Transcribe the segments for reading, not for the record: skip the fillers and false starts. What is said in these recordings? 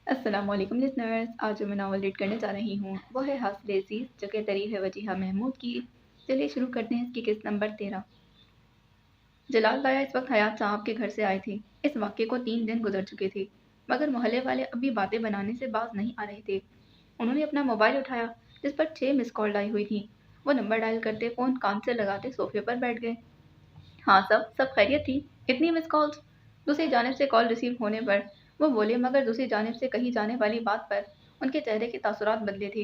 अस्सलाम वालेकुम लिसनर्स। आज जो मैं नावल रीड करने जा रही हूँ वो है हासिल अज़ीज़, जो कि तरीफ़ है वजीहा महमूद की। चलिए शुरू करते हैं इसकी किस्त नंबर 13। जलाल ताया इस वक्त हयात साहब के घर से आए थे। इस वाक़े को 3 दिन गुजर चुके थे, मगर मोहल्ले वाले अब भी बातें बनाने से बाज नहीं आ रहे थे। उन्होंने अपना मोबाइल उठाया, जिस पर 6 मिस कॉल आई हुई थी। वो नंबर डायल करते, फ़ोन कान से लगाते सोफे पर बैठ गए। हाँ, सब खैरियत थी। इतनी मिस कॉल्स? दूसरी जानिब से कॉल रिसीव होने पर वो बोले, मगर दूसरी जानिब से कही जाने वाली बात पर उनके चेहरे के तासुरात बदले थे।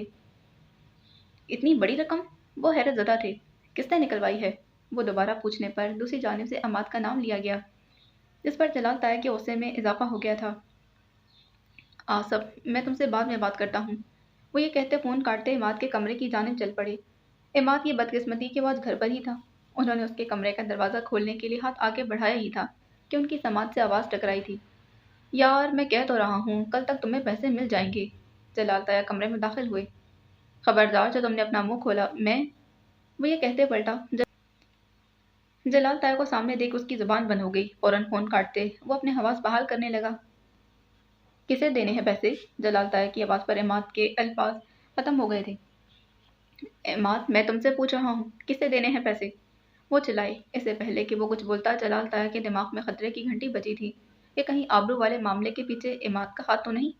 इतनी बड़ी रकम? वो हैरत ज़दा थे। किसने निकलवाई है? वो दोबारा पूछने पर दूसरी जानिब से अमाद का नाम लिया गया, जिस पर जलाल ताया के गुस्से में इजाफा हो गया था। आसफ, मैं तुमसे बाद में बात करता हूँ। वो ये कहते फ़ोन काटते इमाद के कमरे की जानिब चल पड़े। इमाद की बदकिस्मती कि वो आज घर पर ही था। उन्होंने उसके कमरे का दरवाज़ा खोलने के लिए हाथ आगे बढ़ाया ही था कि उनकी समाज से आवाज़ टकराई थी। यार, मैं कह तो रहा हूँ कल तक तुम्हें पैसे मिल जाएंगे। जलाल ताया कमरे में दाखिल हुए। खबरदार, जो तुमने अपना मुंह खोला मैं। वो ये कहते पलटा। जलाल ताया को सामने देख उसकी जुबान बंद हो गई। फौरन फोन काटते वो अपने हवास बहाल करने लगा। किसे देने हैं पैसे? जलाल ताया की आवाज़ पर इमाद के अल्फाज खत्म हो गए थे। इमाद, मैं तुमसे पूछ रहा हूँ, किसे देने हैं पैसे? वो चिल्लाई। इससे पहले कि वो कुछ बोलता, जलाल ताया के दिमाग में खतरे की घंटी बजी थी कि कहीं आबरू वाले मामले के पीछे इमाद का हाथ तो नहीं।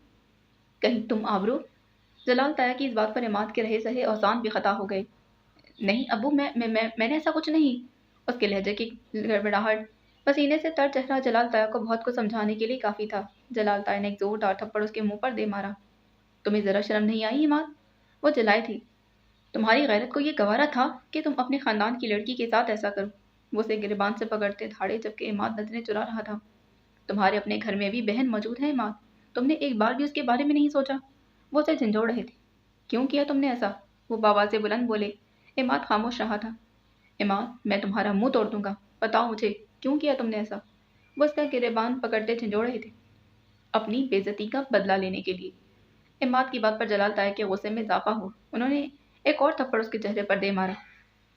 कहीं तुम आबरू? जलाल ताया की इस बात पर इमाद के रहे सहे औसान भी खता हो गए। नहीं अबू, मैंने ऐसा कुछ नहीं। उसके लहजे की गड़बड़ाहट, पसीने से तर चेहरा जलाल ताया को बहुत कुछ समझाने के लिए काफ़ी था। जलाल ताया ने एक जोरदार थप्पड़ उसके मुंह पर दे मारा। तुम्हें ज़रा शर्म नहीं आई इमाद? वो चिल्लाई थी। तुम्हारी गैरत को ये गवारा था कि तुम अपने खानदान की लड़की के साथ ऐसा करो? वो उसे गिरबान से पकड़ते धाड़े, जबकि इमाद नजरें चुरा रहा था। तुम्हारे अपने घर में भी बहन मौजूद है इमाद। तुमने एक बार भी उसके बारे में नहीं सोचा? वो उसे झंझोड़ रहे थे। क्यों किया तुमने ऐसा? वो बाबा से बुलंद बोले। इमाद खामोश रहा था। इमाद, मैं तुम्हारा मुंह तोड़ दूंगा। बताओ मुझे, क्यों किया तुमने ऐसा? वो उसका गिरेबान पकड़ते झंझोड़ रहे थे। अपनी बेइज्जती का बदला लेने के लिए। इमाद की बात पर जलाल ताया के गुस्से में इजाफा हुआ। उन्होंने एक और थप्पड़ उसके चेहरे पर दे मारा।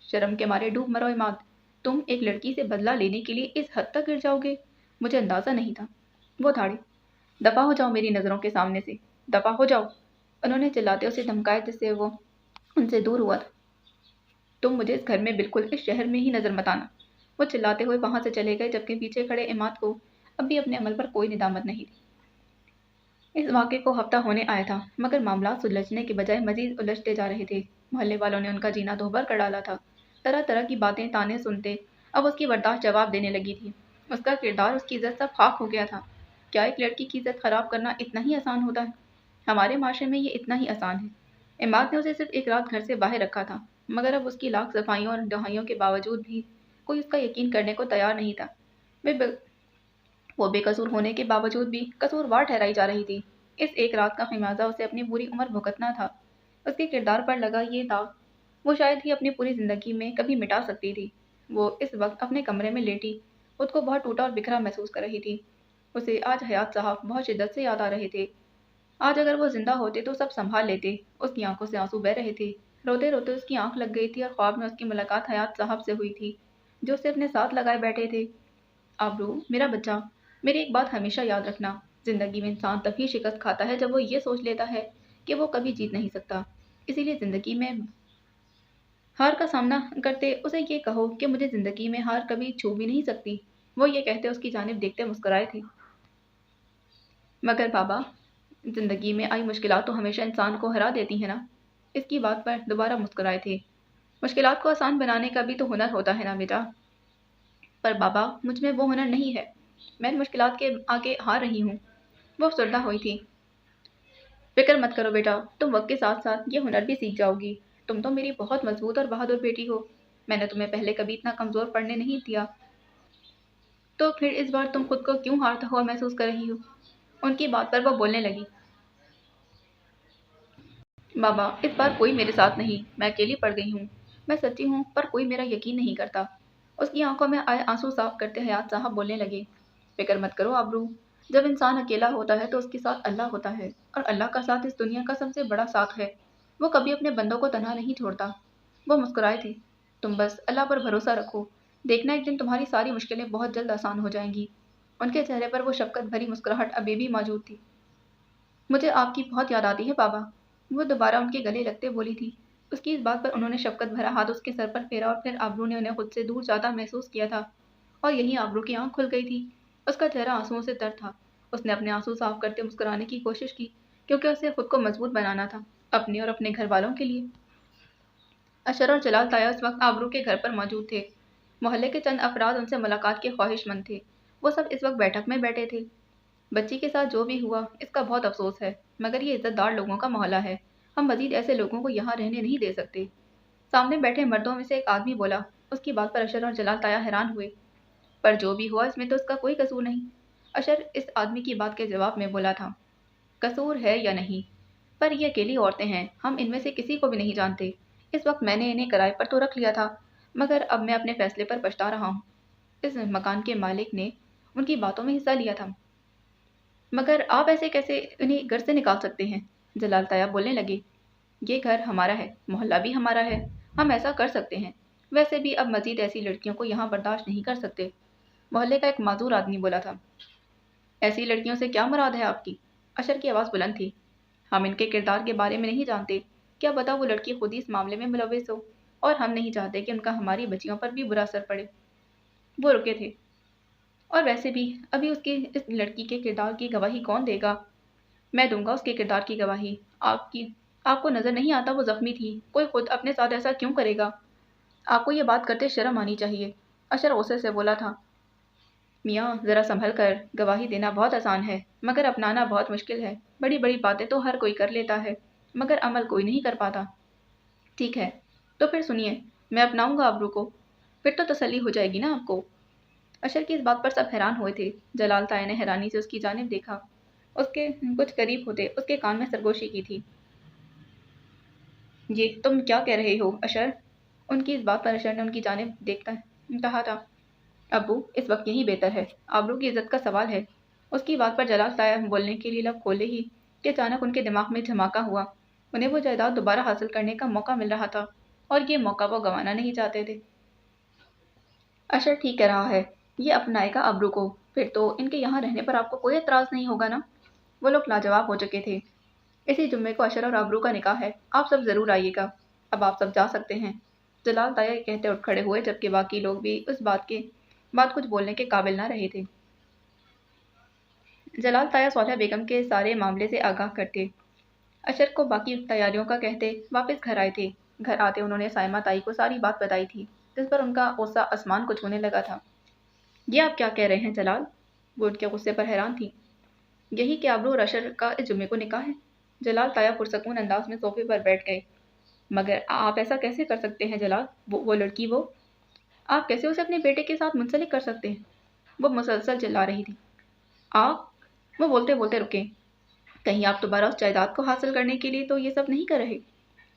शर्म के मारे डूब मरो इमाद। तुम एक लड़की से बदला लेने के लिए इस हद तक गिर जाओगे? मुझे अंदाजा नहीं था। वो धाड़ी। दफा हो जाओ मेरी नज़रों के सामने से। दफा हो जाओ। उन्होंने चिल्लाते उसे धमकाया, जिससे वो उनसे दूर हुआ था। तुम मुझे इस घर में, बिल्कुल इस शहर में ही नजर मत आना। वो चिल्लाते हुए वहां से चले गए, जबकि पीछे खड़े इमाद को अब भी अपने अमल पर कोई निदामत नहीं थी। इस वाक़े को हफ्ता होने आया था, मगर मामला सुलझने के बजाय मजीद उलझते जा रहे थे। मोहल्ले वालों ने उनका जीना दोभर कर डाला था। तरह तरह की बातें ताने सुनते अब उसकी बर्दाश्त जवाब देने लगी थी। उसका किरदार, उसकी इज्जत सब खाक हो गया था। क्या एक लड़की की इज्जत खराब करना इतना ही आसान होता है? हमारे माशरे में ये इतना ही आसान है। इमाद ने उसे सिर्फ एक रात घर से बाहर रखा था, मगर अब उसकी लाख सफाइयों और दुहाइयों के बावजूद भी कोई उसका यकीन करने को तैयार नहीं था। वे वो बेकसूर होने के बावजूद भी कसूरवार ठहराई जा रही थी। इस एक रात का खमियाजा उसे अपनी पूरी उम्र भुगतना था। उसके किरदार पर लगा ये दाग वो शायद ही अपनी पूरी जिंदगी में कभी मिटा सकती थी। वो इस वक्त अपने कमरे में लेटी खुद को बहुत टूटा और बिखरा महसूस कर रही थी। उसे आज हयात साहब बहुत शिद्दत से याद आ रहे थे। आज अगर वो जिंदा होते तो सब संभाल लेते। उसकी आंखों से आंसू बह रहे थे। रोते रोते उसकी आंख लग गई थी और ख्वाब में उसकी मुलाकात हयात साहब से हुई थी, जो उसे अपने साथ लगाए बैठे थे। आबरू, मेरा बच्चा, मेरी एक बात हमेशा याद रखना। जिंदगी में इंसान तभी शिकस्त खाता है जब वो ये सोच लेता है कि वो कभी जीत नहीं सकता। इसीलिए जिंदगी में हार का सामना करते उसे ये कहो कि मुझे जिंदगी में हार कभी छू भी नहीं सकती। वो ये कहते उसकी जानिब देखते मुस्कुराए थे। मगर बाबा, जिंदगी में आई मुश्किलात तो हमेशा इंसान को हरा देती है ना? इसकी बात पर दोबारा मुस्कुराए थे। मुश्किलात को आसान बनाने का भी तो हुनर होता है ना बेटा? पर बाबा, मुझ में वो हुनर नहीं है। मैं मुश्किलात के आगे हार रही हूँ। वो अफसरदा हुई थी। फिक्र मत करो बेटा, तुम वक्त के साथ साथ ये हुनर भी सीख जाओगी। तुम तो मेरी बहुत मजबूत और बहादुर बेटी हो। मैंने तुम्हें पहले कभी इतना कमजोर पड़ने नहीं दिया। तो फिर इस बार तुम खुद को क्यों हारता हुआ महसूस कर रही हो? उनकी बात पर वो बोलने लगी। बाबा, इस बार कोई मेरे साथ नहीं। मैं अकेली पड़ गई हूँ। मैं सच्ची हूँ, पर कोई मेरा यकीन नहीं करता। उसकी आंखों में आए आंसू साफ करते हयात साहब बोलने लगे। फिक्र मत करो आबरू। जब इंसान अकेला होता है तो उसके साथ अल्लाह होता है, और अल्लाह का साथ इस दुनिया का सबसे बड़ा साथ है। वो कभी अपने बंदों को तनहा नहीं छोड़ता। वो मुस्कुराए थे। तुम बस अल्लाह पर भरोसा रखो। देखना, एक दिन तुम्हारी सारी मुश्किलें बहुत जल्द आसान हो जाएंगी। उनके चेहरे पर वो शफकत भरी मुस्कुराहट अभी भी मौजूद थी। مجھے آپ کی بہت یاد آتی ہے بابا، وہ دوبارہ ان کے گلے لگتے بولی تھی۔ اس کی اس بات پر انہوں نے شفقت بھرا ہاتھ اس کے سر پر پھیرا اور پھر آبرو نے انہیں خود سے دور جاتا محسوس کیا تھا، اور یہیں آبرو کی آنکھ کھل گئی تھی۔ اس کا چہرہ آنسوؤں سے تر تھا۔ اس نے اپنے آنسو صاف کرتے مسکرانے کی کوشش کی، کیونکہ اسے خود کو مضبوط بنانا تھا، اپنے اور اپنے گھر والوں کے لیے۔ اشر اور جلال تایا اس وقت آبرو کے گھر پر موجود تھے۔ محلے کے چند افراد ان سے ملاقات کے خواہش مند تھے۔ وہ سب اس وقت بیٹھک میں بیٹھے تھے۔ بچی کے ساتھ جو بھی ہوا اس کا بہت افسوس ہے، مگر یہ عزت دار لوگوں کا محلہ ہے، ہم مزید ایسے لوگوں کو یہاں رہنے نہیں دے سکتے۔ سامنے بیٹھے مردوں میں سے ایک آدمی بولا۔ اس کی بات پر اشر اور جلال تایا حیران ہوئے۔ پر جو بھی ہوا اس میں تو اس کا کوئی قصور نہیں، اشر اس آدمی کی بات کے جواب میں بولا تھا۔ قصور ہے یا نہیں، پر یہ اکیلی عورتیں ہیں، ہم ان میں سے کسی کو بھی نہیں جانتے۔ اس وقت میں نے انہیں کرائے پر تو رکھ لیا تھا، مگر اب میں اپنے فیصلے پر پچھتا رہا ہوں۔ اس مکان کے مالک نے ان کی باتوں میں حصہ لیا تھا۔ مگر آپ ایسے کیسے انہیں گھر سے نکال سکتے ہیں؟ جلال تایا بولنے لگے۔ یہ گھر ہمارا ہے، محلہ بھی ہمارا ہے، ہم ایسا کر سکتے ہیں۔ ویسے بھی اب مزید ایسی لڑکیوں کو یہاں برداشت نہیں کر سکتے۔ محلے کا ایک معذور آدمی بولا تھا۔ ایسی لڑکیوں سے کیا مراد ہے آپ کی؟ اشر کی آواز بلند تھی۔ ہم ان کے کردار کے بارے میں نہیں جانتے، کیا پتا وہ لڑکی خود ہی اس معاملے میں ملوث ہو، اور ہم نہیں چاہتے کہ ان کا ہماری بچیوں پر بھی برا اثر پڑے۔ وہ رکے تھے۔ اور ویسے بھی ابھی اس لڑکی کے کردار کی گواہی کون دے گا؟ میں دوں گا اس کے کردار کی گواہی۔ آپ کو نظر نہیں آتا وہ زخمی تھی، کوئی خود اپنے ساتھ ایسا کیوں کرے گا؟ آپ کو یہ بات کرتے شرم آنی چاہیے، اشر غصے سے بولا تھا۔ میاں ذرا سنبھل کر، گواہی دینا بہت آسان ہے، مگر اپنانا بہت مشکل ہے۔ بڑی بڑی باتیں تو ہر کوئی کر لیتا ہے، مگر عمل کوئی نہیں کر پاتا۔ ٹھیک ہے، تو پھر سنیے، میں اپناؤں گا آبرو کو، پھر تو تسلی ہو جائے گی نا آپ کو۔ اشر کی اس بات پر سب حیران ہوئے تھے۔ جلال تایا نے حیرانی سے اس کی جانب دیکھا۔ اس کے کچھ قریب ہوتے اس کے کان میں سرگوشی کی تھی۔ یہ تم کیا کہہ رہے ہو اشر؟ ان کی اس بات پر اشر نے ان کی جانب دیکھتا کہا تھا۔ ابو اس وقت یہی بہتر ہے، آبرو کی عزت کا سوال ہے۔ اس کی بات پر جلال تایا بولنے کے لیے لب کھولے ہی کہ اچانک ان کے دماغ میں دھماکہ ہوا۔ انہیں وہ جائیداد دوبارہ حاصل کرنے کا موقع مل رہا تھا، اور یہ موقع وہ گنوانا نہیں چاہتے تھے۔ اشر ٹھیک کہہ رہا ہے، یہ اپنائے گا آبرو کو، پھر تو ان کے یہاں رہنے پر آپ کو کوئی اعتراض نہیں ہوگا نا؟ وہ لوگ لاجواب ہو چکے تھے۔ اسی جمعے کو اشر اور آبرو کا نکاح ہے، آپ سب ضرور آئیے گا، اب آپ سب جا سکتے ہیں۔ جلال تایا یہ کہتے اٹھ کھڑے ہوئے، جبکہ باقی لوگ بھی اس بات کچھ بولنے کے قابل نہ رہے تھے۔ جلال تایا صالحہ بیگم کے سارے معاملے سے آگاہ کرتے، اشر کو باقی تیاریوں کا کہتے واپس گھر آئے تھے۔ گھر آتے انہوں نے سائمہ تائی کو ساری بات بتائی تھی، جس پر ان کا غصہ آسمان کو چھونے لگا تھا۔ یہ آپ کیا کہہ رہے ہیں جلال؟ وہ ان کے غصے پر حیران تھی۔ یہی کہ آبرو اور اشر کا اس جمعے کو نکاح ہے۔ جلال تایا پرسکون انداز میں صوفے پر بیٹھ گئے۔ مگر آپ ایسا کیسے کر سکتے ہیں جلال؟ وہ لڑکی آپ کیسے اسے اپنے بیٹے کے ساتھ منسلک کر سکتے ہیں؟ وہ مسلسل چلا رہی تھی۔ آپ وہ بولتے بولتے رکے۔ کہیں آپ دوبارہ اس جائیداد کو حاصل کرنے کے لیے تو یہ سب نہیں کر رہے؟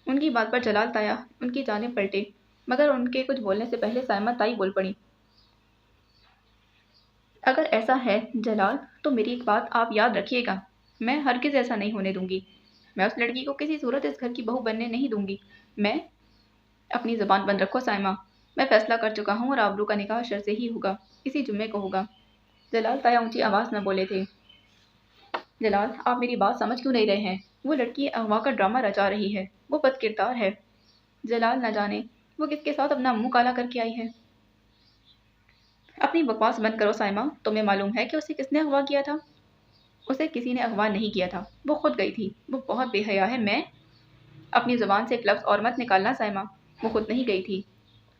ان کی بات پر جلال تایا ان کی جانب پلٹے، مگر ان کے کچھ بولنے سے پہلے سائمہ تائی بول پڑی۔ اگر ایسا ہے جلال تو میری ایک بات آپ یاد رکھیے گا، میں ہرگز ایسا نہیں ہونے دوں گی۔ میں اس لڑکی کو کسی صورت اس گھر کی بہو بننے نہیں دوں گی۔ میں اپنی زبان بند رکھو سائمہ، میں فیصلہ کر چکا ہوں اور آبرو کا نکاح اشر سے ہی ہوگا، اسی جمعے کو ہوگا۔ جلال تایا اونچی آواز میں بولے تھے۔ جلال آپ میری بات سمجھ کیوں نہیں رہے ہیں؟ وہ لڑکی اغوا کا ڈرامہ رچا رہی ہے، وہ بد کردار ہے۔ جلال نہ جانے وہ کس کے ساتھ اپنا منہ کالا کر کے آئی ہے۔ اپنی بکواس بند کرو سائمہ، تمہیں معلوم ہے کہ اسے کس نے اغوا کیا تھا؟ اسے کسی نے اغوا نہیں کیا تھا، وہ خود گئی تھی، وہ بہت بے حیا ہے۔ میں اپنی زبان سے ایک لفظ اور مت نکالنا سائمہ، وہ خود نہیں گئی تھی،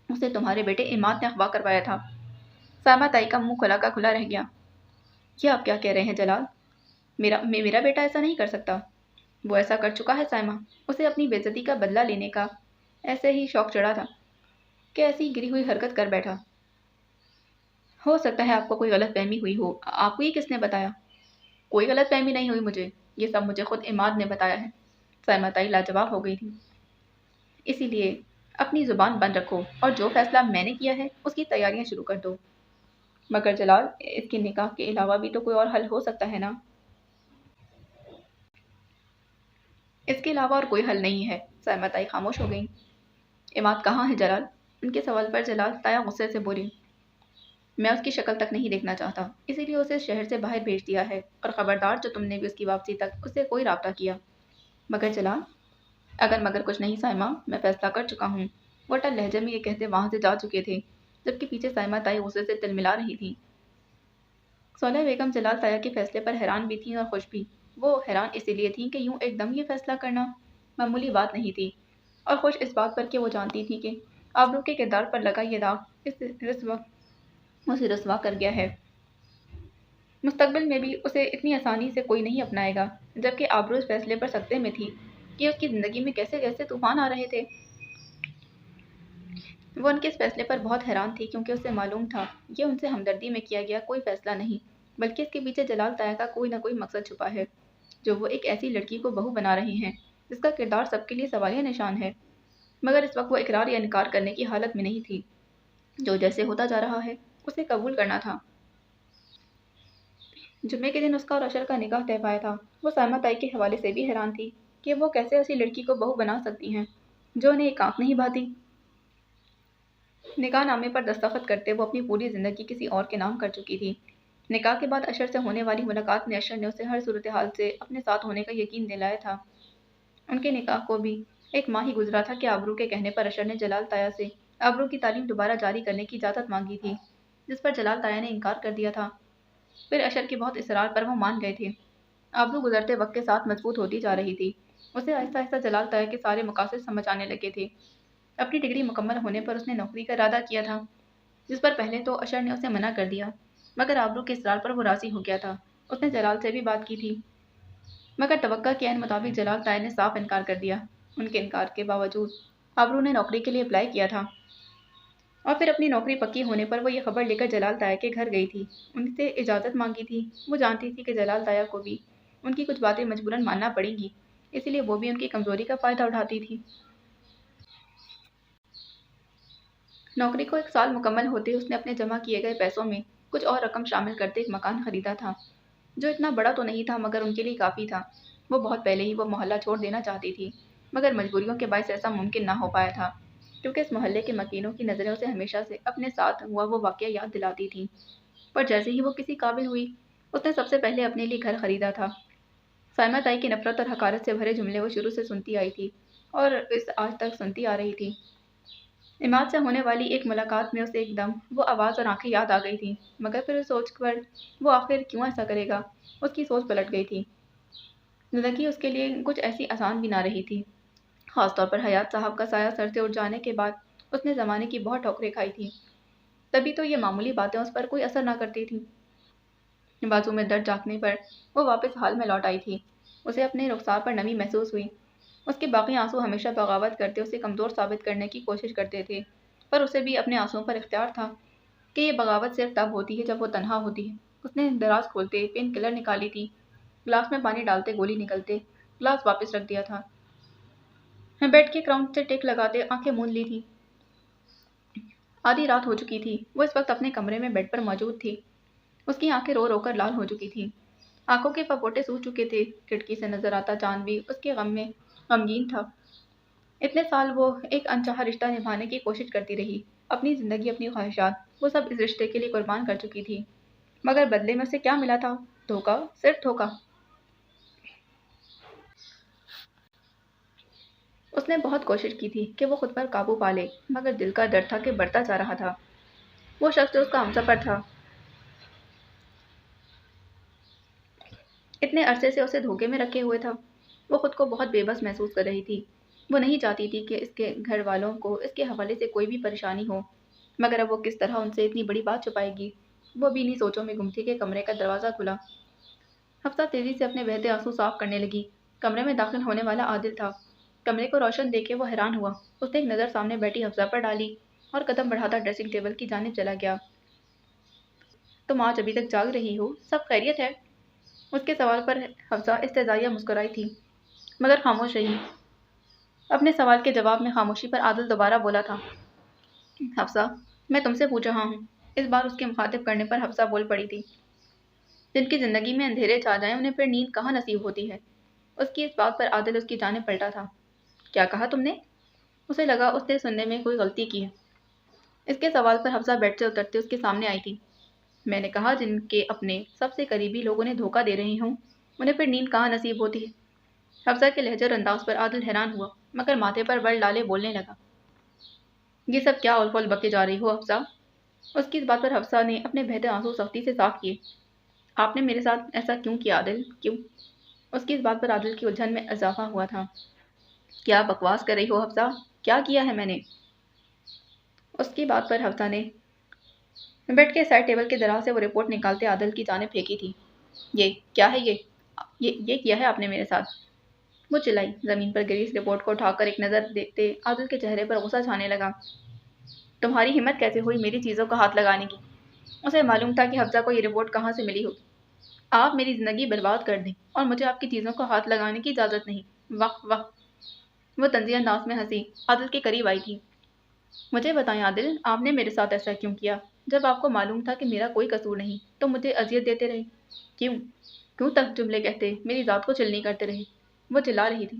اسے تمہارے بیٹے عماد نے اغوا کروایا تھا۔ سائمہ تائی کا منہ کھلا کا کھلا رہ گیا۔ یہ آپ کیا کہہ رہے ہیں جلال؟ میرا بیٹا ایسا نہیں کر سکتا۔ وہ ایسا کر چکا ہے سائمہ، اسے اپنی بے عزتی کا بدلہ لینے کا ایسے ہی شوق چڑھا تھا کہ ایسی گری ہوئی حرکت کر بیٹھا۔ ہو سکتا ہے آپ کو کوئی غلط فہمی ہوئی ہو، آپ کو یہ کس نے بتایا؟ کوئی غلط فہمی نہیں ہوئی مجھے، یہ سب مجھے خود عماد نے بتایا ہے۔ سائمہ تائی لاجواب ہو گئی تھی۔ اسی لیے اپنی زبان بند رکھو اور جو فیصلہ میں نے کیا ہے اس کی تیاریاں شروع کر دو۔ مگر جلال اس کے نکاح کے علاوہ بھی تو کوئی اور حل ہو سکتا ہے نا؟ اس کے علاوہ اور کوئی حل نہیں ہے۔ سائمہ تائی خاموش ہو گئیں۔ عماد کہاں ہے جلال؟ ان کے سوال پر جلال تایا غصے سے بولی۔ میں اس کی شکل تک نہیں دیکھنا چاہتا، اسی لیے اسے شہر سے باہر بھیج دیا ہے، اور خبردار جو تم نے بھی اس کی واپسی تک اس سے کوئی رابطہ کیا۔ مگر جلال، اگر مگر کچھ نہیں سائمہ، میں فیصلہ کر چکا ہوں۔ وہ اٹل لہجے میں یہ کہتے وہاں سے جا چکے تھے، جبکہ پیچھے سائمہ تائی غصے سے تلملا رہی تھی۔ صالح بیگم جلال تایا کے فیصلے پر حیران بھی تھیں اور خوش بھی۔ وہ حیران اسی لیے تھیں کہ یوں ایک دم یہ فیصلہ کرنا معمولی بات نہیں تھی، اور خوش اس بات پر کہ وہ جانتی تھی کہ آبرو کے کردار پر لگا یہ داغ اسے رسوا کر گیا ہے۔ مستقبل میں بھی اسے اتنی آسانی سے کوئی نہیں اپنائے گا، جبکہ آبرو اس فیصلے پر سکتے میں تھی کہ اس کی زندگی میں کیسے کیسے طوفان آ رہے تھے۔ وہ ان کے اس فیصلے پر بہت حیران تھی، کیونکہ اسے معلوم تھا یہ ان سے ہمدردی میں کیا گیا کوئی فیصلہ نہیں، بلکہ اس کے پیچھے جلال تایا کا کوئی نہ کوئی مقصد چھپا ہے، جو وہ ایک ایسی لڑکی کو بہو بنا رہے ہیں جس کا کردار سب کے لیے سوالیہ نشان ہے۔ مگر اس وقت وہ اقرار یا انکار کرنے کی حالت میں نہیں تھی۔ جو جیسے ہوتا جا رہا ہے اسے قبول کرنا تھا۔ جمعے کے دن اس کا اور اشر کا نکاح طے پایا تھا۔ وہ سائمہ تائی کے حوالے سے بھی حیران تھی کہ وہ کیسے ایسی لڑکی کو بہو بنا سکتی ہیں جو انہیں ایک آنکھ نہیں بھاتی۔ نکاح نامے پر دستخط کرتے وہ اپنی پوری زندگی کسی اور کے نام کر چکی تھی۔ نکاح کے بعد اشر سے ہونے والی ملاقات میں اشر نے اسے ہر صورتحال سے اپنے ساتھ ہونے کا یقین دلایا تھا۔ ان کے نکاح کو بھی ایک ماہ ہی گزرا تھا کہ آبرو کے کہنے پر اشر نے جلال تایا سے آبرو کی تعلیم دوبارہ جاری کرنے کی اجازت مانگی تھی، جس پر جلال تایا نے انکار کر دیا تھا۔ پھر اشر کے بہت اصرار پر وہ مان گئے تھے۔ آبرو گزرتے وقت کے ساتھ مضبوط ہوتی جا رہی تھی۔ اسے آہستہ آہستہ جلال تایا کے سارے مقاصد سمجھ آنے لگے تھے۔ اپنی ڈگری مکمل ہونے پر اس نے نوکری کا ارادہ کیا تھا، جس پر پہلے تو اشر نے اسے منع کر دیا، مگر آبرو کے اصرار پر وہ راضی ہو گیا تھا۔ اس نے جلال سے بھی بات کی تھی، مگر توقع کے عین مطابق جلال تایا نے صاف انکار کر دیا۔ ان کے انکار کے باوجود آبرو نے نوکری کے لیے اپلائی کیا تھا، اور پھر اپنی نوکری پکی ہونے پر وہ یہ خبر لے کر جلال تایا کے گھر گئی تھی، ان سے اجازت مانگی تھی۔ وہ جانتی تھی کہ جلال تایا کو بھی ان کی کچھ باتیں مجبوراً ماننا پڑیں گی، اسی لیے وہ بھی ان کی کمزوری کا فائدہ اٹھاتی تھی۔ نوکری کو 1 سال مکمل ہوتے اس نے اپنے جمع کیے گئے پیسوں میں کچھ اور رقم شامل کرتے ایک مکان خریدا تھا، جو اتنا بڑا تو نہیں تھا مگر ان کے لیے کافی تھا۔ وہ بہت پہلے ہی وہ محلہ چھوڑ دینا چاہتی تھی، مگر مجبوریوں کے باعث ایسا ممکن نہ ہو پایا تھا، کیونکہ اس محلے کے مکینوں کی نظریں اسے ہمیشہ سے اپنے ساتھ ہوا وہ واقعہ یاد دلاتی تھیں۔ پر جیسے ہی وہ کسی قابل ہوئی، اس نے سب سے پہلے اپنے لیے گھر خریدا تھا۔ سائمہ تائی کی نفرت اور حقارت سے بھرے جملے وہ شروع سے سنتی آئی تھی، اور اس آج تک سنتی آ رہی تھی۔ عماد سے ہونے والی ایک ملاقات میں اسے ایک دم وہ آواز اور آنکھیں یاد آ گئی تھیں، مگر پھر سوچ کر وہ آخر کیوں ایسا کرے گا، اس کی سوچ پلٹ گئی تھی۔ زندگی اس کے لیے کچھ ایسی آسان بھی نہ رہی تھی، خاص طور پر حیات صاحب کا سایہ سر سے اٹھ جانے کے بعد اس نے زمانے کی بہت ٹھوکریں کھائی تھیں۔ تبھی تو یہ معمولی باتیں اس پر کوئی اثر نہ کرتی تھیں۔ بازو میں درد جاگنے پر وہ واپس حال میں لوٹ آئی تھی۔ اسے اپنے رخسار پر نمی محسوس ہوئی۔ اس کے باقی آنسو ہمیشہ بغاوت کرتے اسے کمزور ثابت کرنے کی کوشش کرتے تھے، پر اسے بھی اپنے آنسوؤں پر اختیار تھا کہ یہ بغاوت صرف تب ہوتی ہے جب وہ تنہا ہوتی ہے۔ اس نے دراز کھولتے پین کلر نکالی تھی، گلاس میں پانی ڈالتے گولی نکلتے گلاس واپس رکھ دیا تھا، بیڈ کے کراؤن سے ٹیک لگاتے آنکھیں موند لی تھی۔ آدھی رات ہو چکی تھی۔ وہ اس وقت اپنے کمرے میں بیڈ پر موجود تھی۔ اس کی آنکھیں رو رو کر لال ہو چکی تھیں، آنکھوں کے پپوٹے سوکھ چکے تھے۔ کھڑکی سے نظر آتا چاند بھی اس کے غم میں غمگین تھا۔ اتنے سال وہ ایک انچاہا رشتہ نبھانے کی کوشش کرتی رہی، اپنی زندگی، اپنی خواہشات، وہ سب اس رشتے کے لیے قربان کر چکی تھی، مگر بدلے میں اسے کیا ملا تھا؟ دھوکہ، صرف دھوکہ۔ اس نے بہت کوشش کی تھی کہ وہ خود پر قابو پا لے، مگر دل کا درد تھا کہ بڑھتا جا رہا تھا۔ وہ شخص جو اس کا ہمسفر تھا، اتنے عرصے سے اسے دھوکے میں رکھے ہوئے تھا۔ وہ خود کو بہت بے بس محسوس کر رہی تھی۔ وہ نہیں چاہتی تھی کہ اس کے گھر والوں کو اس کے حوالے سے کوئی بھی پریشانی ہو، مگر اب وہ کس طرح ان سے اتنی بڑی بات چھپائے گی؟ وہ بھی انہی سوچوں میں گم تھی کہ کمرے کا دروازہ کھلا۔ حفصہ تیزی سے اپنے بہتے آنسو صاف کرنے لگی۔ کمرے میں داخل ہونے والا عادل تھا۔ کمرے کو روشن دیکھ کے وہ حیران ہوا۔ اس نے ایک نظر سامنے بیٹھی حفصہ پر ڈالی اور قدم بڑھاتا ڈریسنگ ٹیبل کی جانب چلا گیا۔ تم آج ابھی تک جاگ رہی ہو، سب خیریت ہے؟ اس کے سوال پر حفصہ استہزائیہ مسکرائی تھی، مگر خاموش رہی۔ اپنے سوال کے جواب میں خاموشی پر عادل دوبارہ بولا تھا، حفصہ، میں تم سے پوچھ رہا ہوں۔ اس بار اس کے مخاطب کرنے پر حفصہ بول پڑی تھی۔ جن کی زندگی میں اندھیرے چھا جائیں انہیں پھر نیند کہاں نصیب ہوتی ہے؟ اس کی اس بات پر عادل اس کی جانب پلٹا تھا۔ کیا کہا تم نے؟ اسے لگا اس نے سننے میں کوئی غلطی کی ہے۔ اس کے سوال پر حفصہ بیڈ سے اترتے اس کے سامنے آئی تھی۔ میں نے کہا جن کے اپنے سب سے قریبی لوگ انہیں دھوکہ دے رہے ہوں انہیں پھر نیند کہاں نصیب ہوتی ہے؟ حفصہ کے لہجے اور انداز پر عادل حیران ہوا مگر ماتھے پر بل ڈالے بولنے لگا، یہ سب کیا اول فول بکے جا رہی ہو حفصہ؟ اس کی اس بات پر حفصہ نے اپنے بہتے آنسو سختی سے صاف کیے۔ آپ نے میرے ساتھ ایسا کیوں کیا عادل، کیوں؟ اس کی اس بات پر عادل کی الجھن میں اضافہ ہوا تھا۔ کیا بکواس کر رہی ہو حفصہ؟ کیا کیا ہے میں نے؟ اس کی بات پر حفصہ نے بیڈ کے سائڈ ٹیبل کے دراز سے وہ رپورٹ نکالتے عادل کی جانب پھینکی تھی۔ یہ کیا ہے یہ کیا ہے آپ نے میرے ساتھ؟ وہ چلائی۔ زمین پر گری اس رپورٹ کو اٹھا کر ایک نظر دیکھتے عادل کے چہرے پر غصہ چھانے لگا۔ تمہاری ہمت کیسے ہوئی میری چیزوں کا ہاتھ لگانے کی؟ اسے معلوم تھا کہ حفصہ کو یہ رپورٹ کہاں سے ملی ہوگی۔ آپ میری زندگی برباد کر دیں اور مجھے آپ کی چیزوں کو ہاتھ لگانے کی اجازت نہیں۔ واہ واہ! وہ طنزیہ انداز میں ہنسی عادل کے قریب آئی تھی۔ مجھے بتائیں عادل، آپ نے میرے ساتھ ایسا کیوں کیا؟ جب آپ کو معلوم تھا کہ میرا کوئی قصور نہیں تو مجھے اذیت دیتے رہے؟ کیوں کیوں تک جملے کہتے میری ذات کو چلنی کرتے رہے؟ وہ چلا رہی تھی۔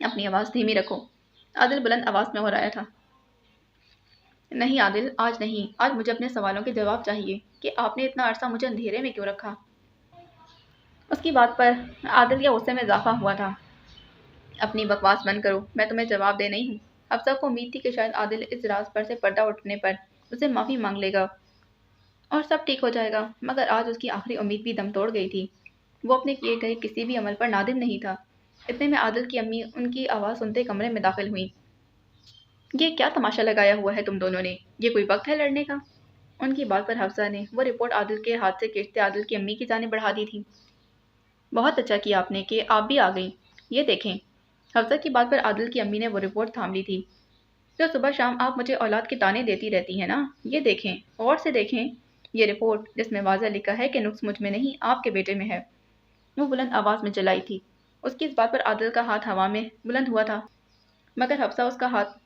اپنی آواز دھیمی رکھو، عادل بلند آواز میں ہو رہا تھا۔ نہیں عادل، آج نہیں، آج مجھے اپنے سوالوں کے جواب چاہیے کہ آپ نے اتنا عرصہ مجھے اندھیرے میں کیوں رکھا؟ اس کی بات پر عادل کے غصے میں اضافہ ہوا تھا۔ اپنی بکواس بند کرو، میں تمہیں جواب دے نہیں ہوں۔ حفصہ کو امید تھی کہ شاید عادل اس راز پر سے پردہ اٹھنے پر اسے معافی مانگ لے گا اور سب ٹھیک ہو جائے گا، مگر آج اس کی آخری امید بھی دم توڑ گئی تھی۔ وہ اپنے کیے گئے کسی بھی عمل پر نادم نہیں تھا۔ اتنے میں عادل کی امی ان کی آواز سنتے کمرے میں داخل ہوئیں۔ یہ کیا تماشا لگایا ہوا ہے تم دونوں نے؟ یہ کوئی وقت ہے لڑنے کا؟ ان کی بات پر حفصہ نے وہ رپورٹ عادل کے ہاتھ سے کھینچتے عادل کی امی کی جانب بڑھا دی تھی۔ بہت اچھا کیا آپ نے کہ آپ بھی آ گئیں۔ یہ دیکھیں۔ حفصہ کی بات پر عادل کی امی نے وہ رپورٹ تھام لی تھی۔ جو صبح شام آپ مجھے اولاد کے طعنے دیتی رہتی ہیں نا، یہ دیکھیں، غور سے دیکھیں، یہ رپورٹ جس میں واضح لکھا ہے کہ نقص مجھ میں نہیں آپ کے بیٹے میں ہے۔ وہ بلند آواز میں چلائی تھی۔ اس کی اس بات پر عادل کا ہاتھ ہوا میں بلند ہوا تھا مگر حفصہ اس کا ہاتھ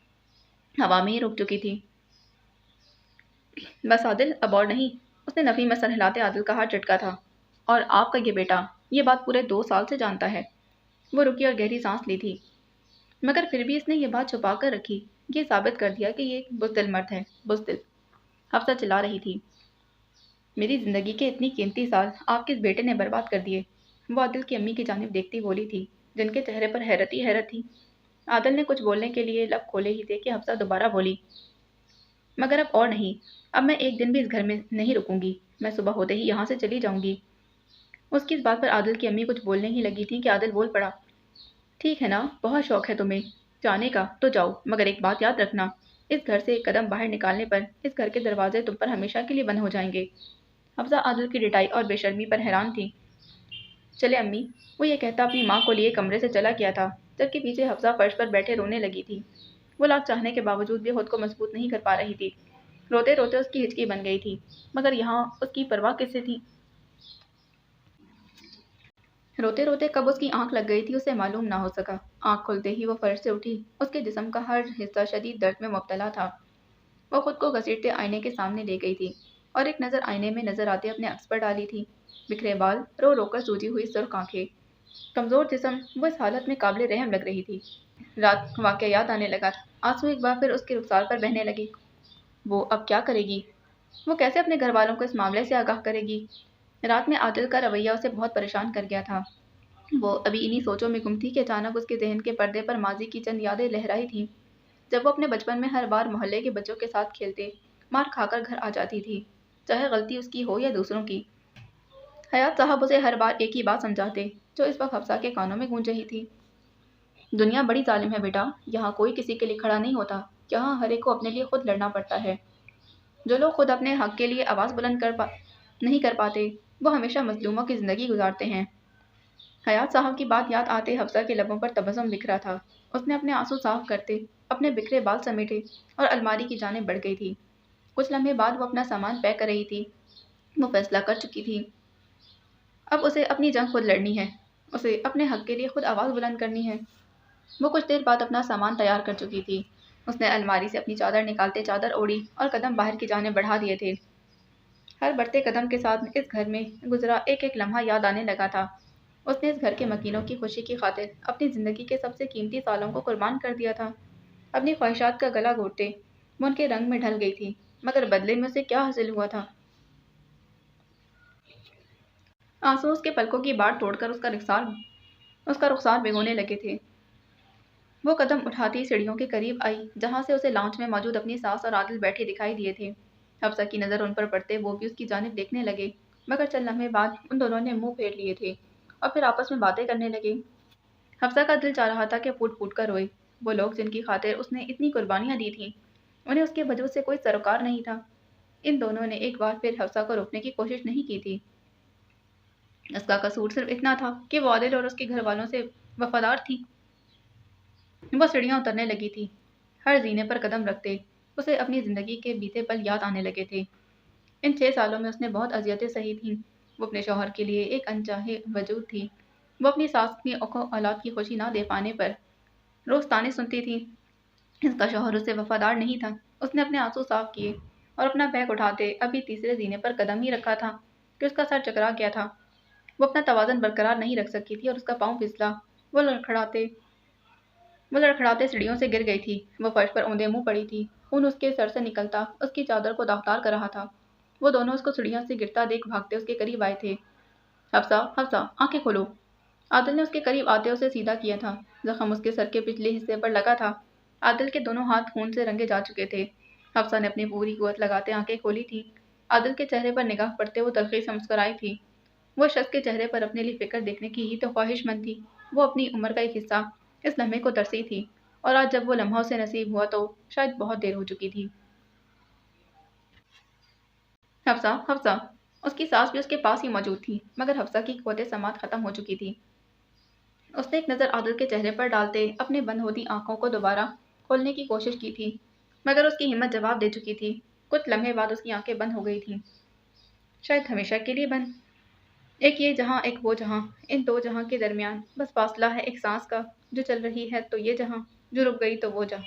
ہوا میں ہی رک چکی تھی۔ بس عادل، اب اور نہیں۔ اس نے نفی میں سر ہلاتے عادل کا ہاتھ جھٹکا تھا۔ اور آپ کا یہ بیٹا یہ بات پورے 2 سال سے جانتا ہے۔ وہ رکی اور گہری سانس لی تھی۔ مگر پھر بھی اس نے یہ بات چھپا کر رکھی، یہ ثابت کر دیا کہ یہ ایک بزدل مرد ہے، بزدل۔ حفصہ چلا رہی تھی۔ میری زندگی کے اتنی قیمتی سال آپ کے اس بیٹے نے برباد کر دیے۔ وہ عادل کی امی کی جانب دیکھتی بولی تھی جن کے چہرے پر حیرت ہی حیرت تھی۔ عادل نے کچھ بولنے کے لیے لب کھولے ہی تھے کہ حفصہ دوبارہ بولی، مگر اب اور نہیں، اب میں ایک دن بھی اس گھر میں نہیں رکوں گی، میں صبح ہوتے ہی یہاں سے چلی جاؤں گی۔ اس کی اس بات پر عادل کی امی کچھ بولنے ہی لگی تھی کہ عادل بول پڑا، ٹھیک ہے نا، بہت شوق ہے تمہیں جانے کا تو جاؤ، مگر ایک بات یاد رکھنا، اس گھر سے ایک قدم باہر نکالنے پر اس گھر کے دروازے تم پر ہمیشہ کے لیے بند ہو جائیں گے۔ حفصہ عادل کی ڈٹائی اور بے شرمی پر حیران تھی۔ چلے امی، وہ یہ کہتا اپنی ماں کو لیے کمرے سے چلا گیا تھا، جبکہ پیچھے حفصہ فرش پر بیٹھے رونے لگی تھی۔ وہ لاکھ چاہنے کے باوجود بھی خود کو مضبوط نہیں کر پا رہی تھی۔ روتے روتے اس کی ہچکی بن گئی تھی، مگر یہاں اس کی پرواہ کس سے تھی؟ روتے روتے کب اس کی آنکھ لگ گئی تھی اسے معلوم نہ ہو سکا۔ آنکھ کھلتے ہی وہ فرش سے اٹھی۔ اس کے جسم کا ہر حصہ شدید درد میں مبتلا تھا۔ وہ خود کو گھسیٹتے آئینے کے سامنے لے گئی تھی اور ایک نظر آئینے میں نظر آتے اپنے عکس پر ڈالی تھی۔ بکھرے بال، رو رو کر سوجی ہوئی سرخ آنکھیں، کمزور جسم، وہ اس حالت میں قابل رحم لگ رہی تھی۔ رات واقعہ یاد آنے لگا تھا۔ آنسو ایک بار پھر اس کے رخسار پر بہنے لگے۔ وہ اب کیا کرے گی؟ وہ کیسے اپنے گھر والوں کو اس معاملے سے آگاہ کرے گی؟ رات میں عادل کا رویہ اسے بہت پریشان کر گیا تھا۔ وہ ابھی انہی سوچوں میں گم تھی کہ اچانک اس کے ذہن کے پردے پر ماضی کی چند یادیں لہرائی تھیں، جب وہ اپنے بچپن میں ہر بار محلے کے بچوں کے ساتھ کھیلتے مار کھا کر گھر آ جاتی تھی، چاہے غلطی اس کی ہو یا دوسروں کی۔ حیات صاحب اسے ہر بار ایک ہی بات سمجھاتے جو اس وقت حفصہ کے کانوں میں گونج رہی تھی، دنیا بڑی ظالم ہے بیٹا، یہاں کوئی کسی کے لیے کھڑا نہیں ہوتا، یہاں ہر ایک کو اپنے لیے خود لڑنا پڑتا ہے۔ جو لوگ خود اپنے حق کے لیے آواز بلند نہیں کر پاتے وہ ہمیشہ مظلوموں کی زندگی گزارتے ہیں۔ حیات صاحب کی بات یاد آتے حفصہ کے لبوں پر تبسم بکھرا تھا۔ اس نے اپنے آنسو صاف کرتے اپنے بکھرے بال سمیٹے اور الماری کی جانب بڑھ گئی تھی۔ کچھ لمحے بعد وہ اپنا سامان پیک کر رہی تھی۔ وہ فیصلہ کر چکی تھی، اب اسے اپنی جنگ خود لڑنی ہے، اسے اپنے حق کے لیے خود آواز بلند کرنی ہے۔ وہ کچھ دیر بعد اپنا سامان تیار کر چکی تھی۔ اس نے الماری سے اپنی چادر نکالتے چادر اوڑھی اور قدم باہر کی جانب بڑھا دیے تھے۔ ہر بڑھتے قدم کے ساتھ اس گھر میں گزرا ایک ایک لمحہ یاد آنے لگا تھا۔ اس نے اس گھر کے مکینوں کی خوشی کی خاطر اپنی زندگی کے سب سے قیمتی سالوں کو قربان کر دیا تھا۔ اپنی خواہشات کا گلا گھوٹتے وہ ان کے رنگ میں ڈھل گئی تھی، مگر بدلے میں اسے کیا حاصل ہوا تھا؟ आंसू उसके पलकों की बाट तोड़कर उसका रुखसार भिगोने लगे थे। वो कदम उठाती सीढ़ियों के करीब आई, जहां से उसे लाउंज में मौजूद अपनी सास और आदिल बैठे दिखाई दिए थे। हफ्सा की नज़र उन पर पड़ते वो भी उसकी जानिब देखने लगे, मगर चंद लम्हे बाद उन दोनों ने मुंह फेर लिए थे और फिर आपस में बातें करने लगे। हफ्सा का दिल चाह रहा था कि फूट फूट कर रोए। वो लोग जिनकी खातिर उसने इतनी कुर्बानियां दी थीं, उन्हें उसके वजूद से कोई सरोकार नहीं था। इन दोनों ने एक बार फिर हफ्सा को रोकने की कोशिश नहीं की थी। उसका कसूर सिर्फ इतना था कि वो आदिल और उसके घर वालों से वफादार थी। वो सीढ़ियां उतरने लगी थी। हर जीने पर कदम रखते उसे अपनी जिंदगी के बीते पल याद आने लगे थे। इन 6 सालों में उसने बहुत अजियतें सही थीं। वो अपने शौहर के लिए एक अनचाहे वजूद थी। वो अपनी सास की औलाद की खुशी ना दे पाने पर रोज ताने सुनती थी। इसका शौहर उससे वफादार नहीं था। उसने अपने आंसू साफ किए और अपना बैग उठाते अभी तीसरे जीने पर कदम ही रखा था कि उसका सर चकरा गया था। वो अपना तवाज़ुन बरकरार नहीं रख सकी थी और उसका पाँव फिसला। वो लड़खड़ाते वो लड़खड़ाते सीढ़ियों से गिर गई थी। वो फर्श पर औंधे मुंह पड़ी थी। खून उसके सर से निकलता उसकी चादर को दागदार कर रहा था। वो दोनों उसको सीढ़ियों से गिरता देख भागते उसके करीब आए थे। हफ्सा, हफ्सा, आंखें खोलो। आदिल ने उसके करीब आते उसे सीधा किया था। जख्म उसके सर के पिछले हिस्से पर लगा था। आदिल के दोनों हाथ खून से रंगे जा चुके थे। हफ्सा ने अपनी पूरी कुव्वत लगाते आंखें खोली थी। आदिल के चेहरे पर निगाह पड़ते वो तलखी से मुस्कुराई थी। वो शख्स के चेहरे पर अपने लिए फिक्र देखने की ही तो ख्वाहिशमंद थी। वो अपनी उम्र का एक हिस्सा इस लम्हे को तरसी थी, और आज जब वो लम्हा उसे नसीब हुआ तो शायद बहुत देर हो चुकी थी। हफ्सा, हफ्सा। उसकी सास भी उसके पास ही मौजूद थी, मगर हफ्सा की क़ुव्वत समात खत्म हो चुकी थी। उसने एक नज़र आदिल के चेहरे पर डालते अपने बंद होती आंखों को दोबारा खोलने की कोशिश की थी, मगर उसकी हिम्मत जवाब दे चुकी थी। कुछ लम्हे बाद उसकी आंखें बंद हो गई थीं, शायद हमेशा के लिए बंद। एक ये जहां, एक वो जहां, इन दो जहां के दरमियान बस फासला है एक सांस का। जो चल रही है तो ये जहां, जो रुक गई तो वो जहां।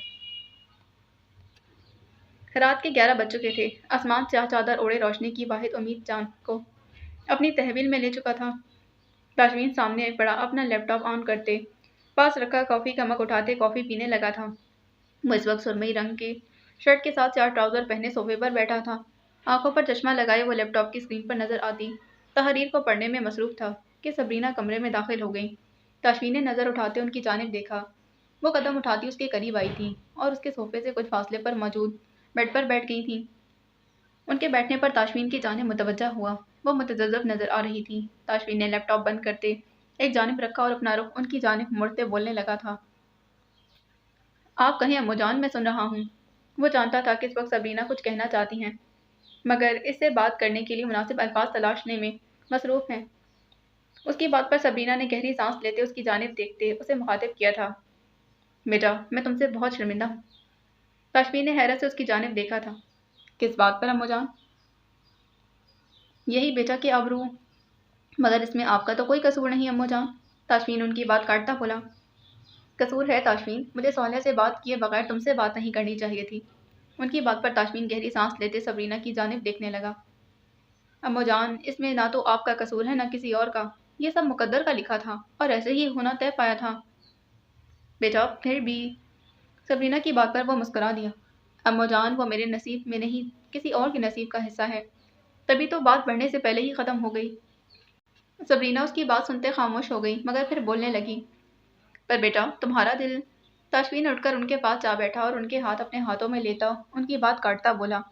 रात के 11 बज चुके थे। आसमान स्याह चादर ओढ़े रोशनी की वाहिद उम्मीद चांद को अपनी तहवील में ले चुका था। ताशमीन सामने पड़ा अपना लैपटॉप ऑन करते पास रखा कॉफ़ी का मग उठाते कॉफ़ी पीने लगा था। वो इस वक्त सुरमई रंग के शर्ट के साथ 4 ट्राउज़र पहने सोफे पर बैठा था। आंखों पर चश्मा लगाए वो लैपटॉप की स्क्रीन पर नज़र आती तहरीर को पढ़ने में मसरूफ़ था कि सबरीना कमरे में दाखिल हो गई। ताशमीन ने नज़र उठाते उनकी जानिब देखा। वो कदम उठाती उसके करीब आई थी और उसके सोफे से कुछ फासले पर मौजूद बेड पर बैठ गई थी। उनके बैठने पर ताशमीन की जानिब मुतवज्जा हुआ। वो मुतज़्ज़ब नज़र आ रही थी। ताशमीन ने लैपटॉप बंद करते एक जानिब रखा और अपना रुख उनकी जानिब मुड़ते बोलने लगा था। आप कहें अम्मू जान, मैं सुन रहा हूँ। वो जानता था कि इस वक्त सबरीना कुछ कहना चाहती हैं, मगर इससे बात करने के लिए मुनासिब अल्फाज तलाशने में मसरूफ़ हैं। उसकी बात पर सबरीना ने गहरी सांस लेते उसकी जानिब देखते उसे मुखातिब किया था। बेटा, मैं तुमसे बहुत शर्मिंदा हूँ। ताशमीन ने हैरत से उसकी जानिब देखा था। किस बात पर अम्मू जान? यही बेटा कि आबरू। मगर इसमें आपका तो कोई कसूर नहीं अम्मू जान। ताशमीन उनकी बात काटता बोला। कसूर है ताशमीन, मुझे सोनिया से बात किए बगैर तुमसे बात नहीं करनी चाहिए थी। उनकी बात पर ताशमीन गहरी सांस लेते सबरीना की जानिब देखने लगा। अम्मू जान, इसमें ना तो आपका कसूर है ना किसी और का। ये सब मुकद्दर का लिखा था और ऐसे ही होना तय पाया था। बेटा फिर भी। सबरीना की बात पर वो मुस्कुरा दिया। अम्मू जान, वो मेरे नसीब में नहीं किसी और के नसीब का हिस्सा है। तभी तो बात बढ़ने से पहले ही ख़त्म हो गई। सबरीना उसकी बात सुनते खामोश हो गई, मगर फिर बोलने लगी। पर बेटा तुम्हारा दिल। ताशमीन उठकर उनके पास जा बैठा और उनके हाथ अपने हाथों में लेता उनकी बात काटता बोला।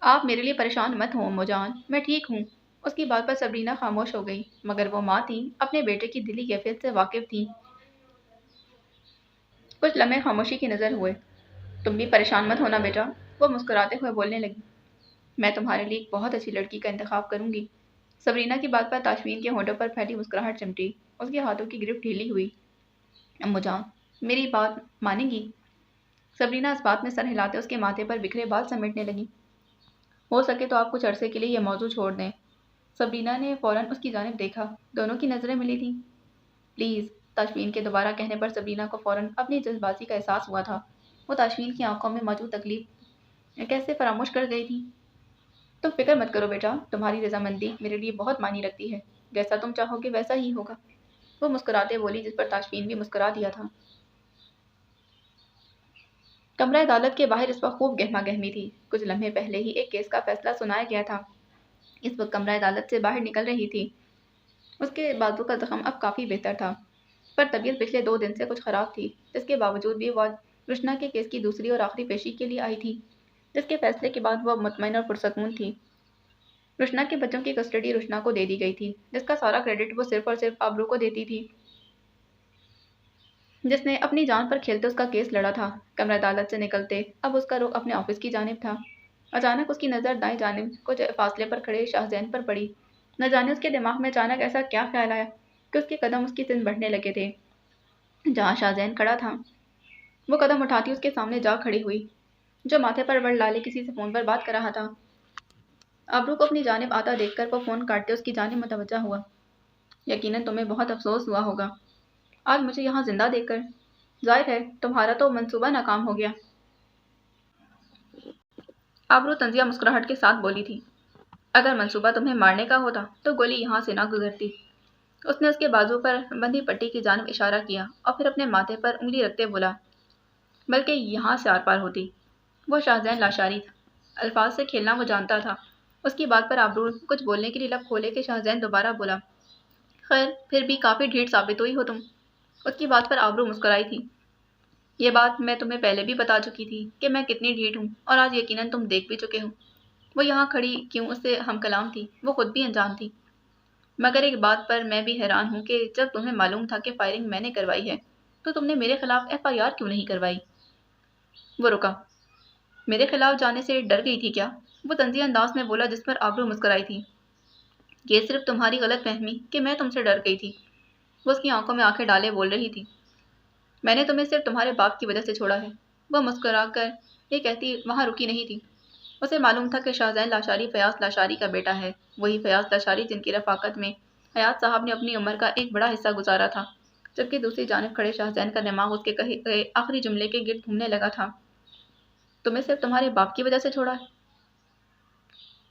आप मेरे लिए परेशान मत हो अम्मू जान, मैं ठीक हूँ। उसकी बात पर सबरीना खामोश हो गई, मगर वो माँ थी, अपने बेटे की दिली कैफियत से वाकिफ थी। कुछ लम्हे खामोशी की नज़र हुए। तुम भी परेशान मत होना बेटा, वो मुस्कुराते हुए बोलने लगी। मैं तुम्हारे लिए एक बहुत अच्छी लड़की का इंतखाब करूंगी। सबरीना की बात पर ताशमीन के होंठों पर फैली मुस्कुराहट चिमटी। उसके हाथों की गिरफ्त ढीली हुई। अम्मू जान, मेरी बात मानेंगी? सबरीना इस बात में सर हिलाते उसके माथे पर बिखरे बाल समेटने लगी। हो सके तो आप कुछ अरसे के लिए यह मौजू छोड़ दें। सबरीना ने फौरन उसकी जानिब देखा। दोनों की नज़रें मिली थीं। प्लीज़। ताशमीन के दोबारा कहने पर सबरीना को फौरन अपनी जल्दबाजी का एहसास हुआ था। वो ताशमीन की आंखों में मौजूद तकलीफ कैसे फरामोश कर गई थी। तुम फिक्र मत करो बेटा, तुम्हारी रजामंदी मेरे लिए बहुत मानी रखती है। जैसा तुम चाहोगे वैसा ही होगा। वो मुस्कुराते बोली, जिस पर ताशमीन भी मुस्कुरा दिया था। कमरा अदालत के बाहर इस वक्त खूब गहमा गहमी थी। कुछ लम्हे पहले ही एक केस का फैसला सुनाया गया था। इस वक्त कमरा अदालत से बाहर निकल रही थी। اس کے بازو کا زخم اب کافی بہتر تھا، پر طبیعت پچھلے 2 دن سے کچھ خراب تھی، جس کے باوجود بھی وہ رشنا کے کیس کی دوسری اور آخری پیشی کے لیے آئی تھی، جس کے فیصلے کے بعد وہ مطمئن اور پرسکون تھی۔ رشنا کے بچوں کی کسٹڈی رشنا کو دے دی گئی تھی، جس کا سارا کریڈٹ وہ صرف اور صرف آبرو کو دیتی تھی، جس نے اپنی جان پر کھیلتے اس کا کیس لڑا تھا۔ کمرہ عدالت سے نکلتے اب اس کا رخ اپنے آفس کی جانب تھا۔ اچانک اس کی نظر دائیں جانب کچھ فاصلے پر کھڑے شاہزین پر پڑی۔ نہ جانے اس کے دماغ میں اچانک ایسا کیا خیال آیا کہ اس کے قدم اس کی سمت بڑھنے لگے تھے۔ جہاں شاہزین کھڑا تھا وہ قدم اٹھاتی اس کے سامنے جا کھڑی ہوئی، جو ماتھے پر بڑھ ڈالے کسی سے فون پر بات کر رہا تھا۔ آبرو کو اپنی جانب آتا دیکھ کر وہ فون کاٹتے اس کی جانب متوجہ ہوا۔ یقیناً تمہیں بہت افسوس ہوا ہوگا آج مجھے یہاں زندہ دیکھ کر۔ ظاہر ہے تمہارا تو منصوبہ ناکام ہو گیا۔ آبرو طنزیہ مسکراہٹ کے ساتھ بولی تھی، اگر منصوبہ تمہیں مارنے کا ہوتا تو گولی یہاں سے نہ گزرتی۔ اس نے اس کے بازو پر بندھی پٹی کی جانب اشارہ کیا اور پھر اپنے ماتھے پر انگلی رکھتے بولا، بلکہ یہاں سے آر پار ہوتی۔ وہ شاہزین لاشاری تھا، الفاظ سے کھیلنا وہ جانتا تھا۔ اس کی بات پر آبرو کچھ بولنے کے لیے لب کھولے کہ شاہزین دوبارہ بولا، خیر پھر بھی کافی ڈھیٹ ثابت ہوئی ہو تم۔ اس کی بات پر آبرو مسکرائی تھی، یہ بات میں تمہیں پہلے بھی بتا چکی تھی کہ میں کتنی ڈھیٹ ہوں، اور آج یقیناً تم دیکھ بھی چکے ہو۔ وہ یہاں کھڑی کیوں اس سے ہم کلام تھی، وہ خود بھی انجان تھی۔ مگر ایک بات پر میں بھی حیران ہوں کہ جب تمہیں معلوم تھا کہ فائرنگ میں نے کروائی ہے تو تم نے میرے خلاف FIR کیوں نہیں کروائی؟ وہ رکا۔ میرے خلاف جانے سے ڈر گئی تھی کیا؟ وہ طنزیہ انداز میں بولا جس پر آبرو مسکرائی تھی۔ یہ صرف تمہاری غلط فہمی کہ میں تم سے ڈر گئی تھی۔ وہ اس کی آنکھوں میں آنکھیں ڈالے بول رہی تھی، میں نے تمہیں صرف تمہارے باپ کی وجہ سے چھوڑا ہے۔ وہ مسکرا کر یہ کہتی وہاں رکی نہیں تھی۔ اسے معلوم تھا کہ شاہزین لاشاری فیاض لاشاری کا بیٹا ہے، وہی فیاض لاشاری جن کی رفاقت میں حیات صاحب نے اپنی عمر کا ایک بڑا حصہ گزارا تھا، جبکہ دوسری جانب کھڑے شاہزین کا دماغ اس کے کہے گئے آخری جملے کے گرد گھومنے لگا تھا، تمہیں صرف تمہارے باپ کی وجہ سے چھوڑا ہے؟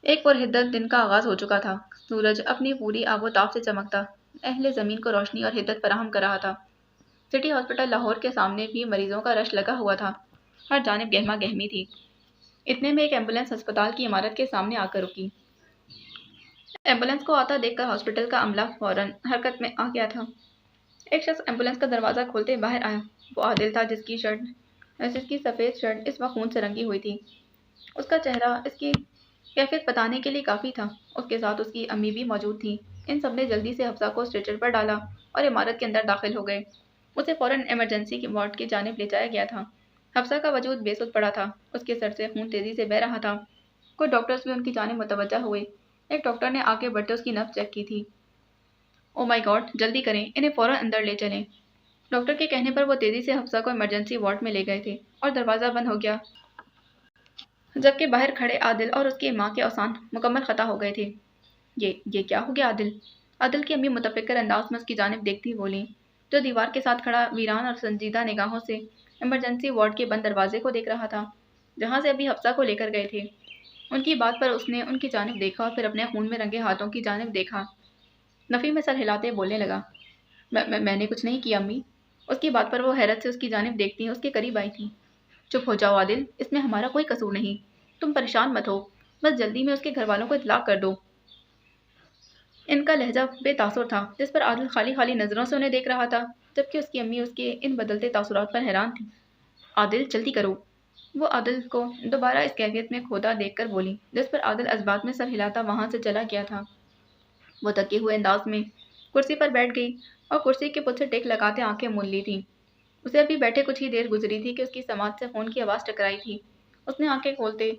ایک پرحدت دن کا آغاز ہو چکا تھا۔ سورج اپنی پوری آب و تاب سے چمکتا اہل زمین کو روشنی اور حدت فراہم کر رہا تھا۔ سٹی ہاسپٹل لاہور کے سامنے بھی مریضوں کا رش لگا ہوا تھا، ہر جانب گہما گہمی تھی۔ اتنے میں ایک ایمبولینس ہسپتال کی عمارت کے سامنے آ کر رکی۔ ایمبولینس کو آتا دیکھ کر ہاسپٹل کا عملہ فوراً حرکت میں آ گیا تھا۔ ایک شخص ایمبولینس کا دروازہ کھولتے باہر آیا۔ وہ عادل تھا جس کی سفید شرٹ اس وقت خون سے رنگی ہوئی تھی۔ اس کا چہرہ اس کی کیفیت بتانے کے لیے کافی تھا۔ اس کے ساتھ اس کی امی بھی موجود تھیں۔ ان سب نے جلدی سے حفصہ کو اسٹریچر پر ڈالا اور عمارت کے اندر داخل ہو گئے۔ اسے فوراً ایمرجنسی کی وارڈ کی جانب لے جایا گیا تھا۔ حفصہ کا وجود بے سود پڑا تھا، اس کے سر سے خون تیزی سے بہہ رہا تھا۔ کچھ ڈاکٹرز بھی ان کی جانب متوجہ ہوئے۔ ایک ڈاکٹر نے آگے بڑھتے اس کی نبض چیک کی تھی۔ او مائی گاڈ، جلدی کریں، انہیں فوراً اندر لے چلیں۔ ڈاکٹر کے کہنے پر وہ تیزی سے حفصہ کو ایمرجنسی وارڈ میں لے گئے تھے اور دروازہ بند ہو گیا، جبکہ باہر کھڑے عادل اور اس کی ماں کے اوسان مکمل خطا ہو گئے تھے۔ یہ کیا ہو گیا عادل؟ عادل کی امی متفکر انداز میں اس کی جانب دیکھتی بولی، جو دیوار کے ساتھ کھڑا ویران اور سنجیدہ نگاہوں سے ایمرجنسی وارڈ کے بند دروازے کو دیکھ رہا تھا، جہاں سے ابھی حفصہ کو لے کر گئے تھے۔ ان کی بات پر اس نے ان کی جانب دیکھا اور پھر اپنے خون میں رنگے ہاتھوں کی جانب دیکھا۔ نفی میں سر ہلاتے بولنے لگا، میں نے کچھ نہیں کیا امی۔ اس کی بات پر وہ حیرت سے اس کی جانب دیکھتی اس کے قریب آئی تھی۔ چپ ہو جاؤ عادل، اس میں ہمارا کوئی قصور نہیں، تم پریشان مت ہو، بس جلدی میں اس کے گھر والوں کو اطلاع کر دو۔ ان کا لہجہ بے تاثر تھا، جس پر عادل خالی خالی نظروں سے انہیں دیکھ رہا تھا، جبکہ اس کی امی اس کے ان بدلتے تاثرات پر حیران تھی۔ عادل جلدی کرو، وہ عادل کو دوبارہ اس کیفیت میں کھوتا دیکھ کر بولی، جس پر عادل اثبات میں سر ہلاتا وہاں سے چلا گیا تھا۔ وہ تھکے ہوئے انداز میں کرسی پر بیٹھ گئی اور کرسی کے پل سے ٹیک لگاتے آنکھیں مون لی تھیں۔ اسے ابھی بیٹھے کچھ ہی دیر گزری تھی کہ اس کی سماعت سے فون کی آواز ٹکرائی تھی۔ اس نے آنکھیں کھولتے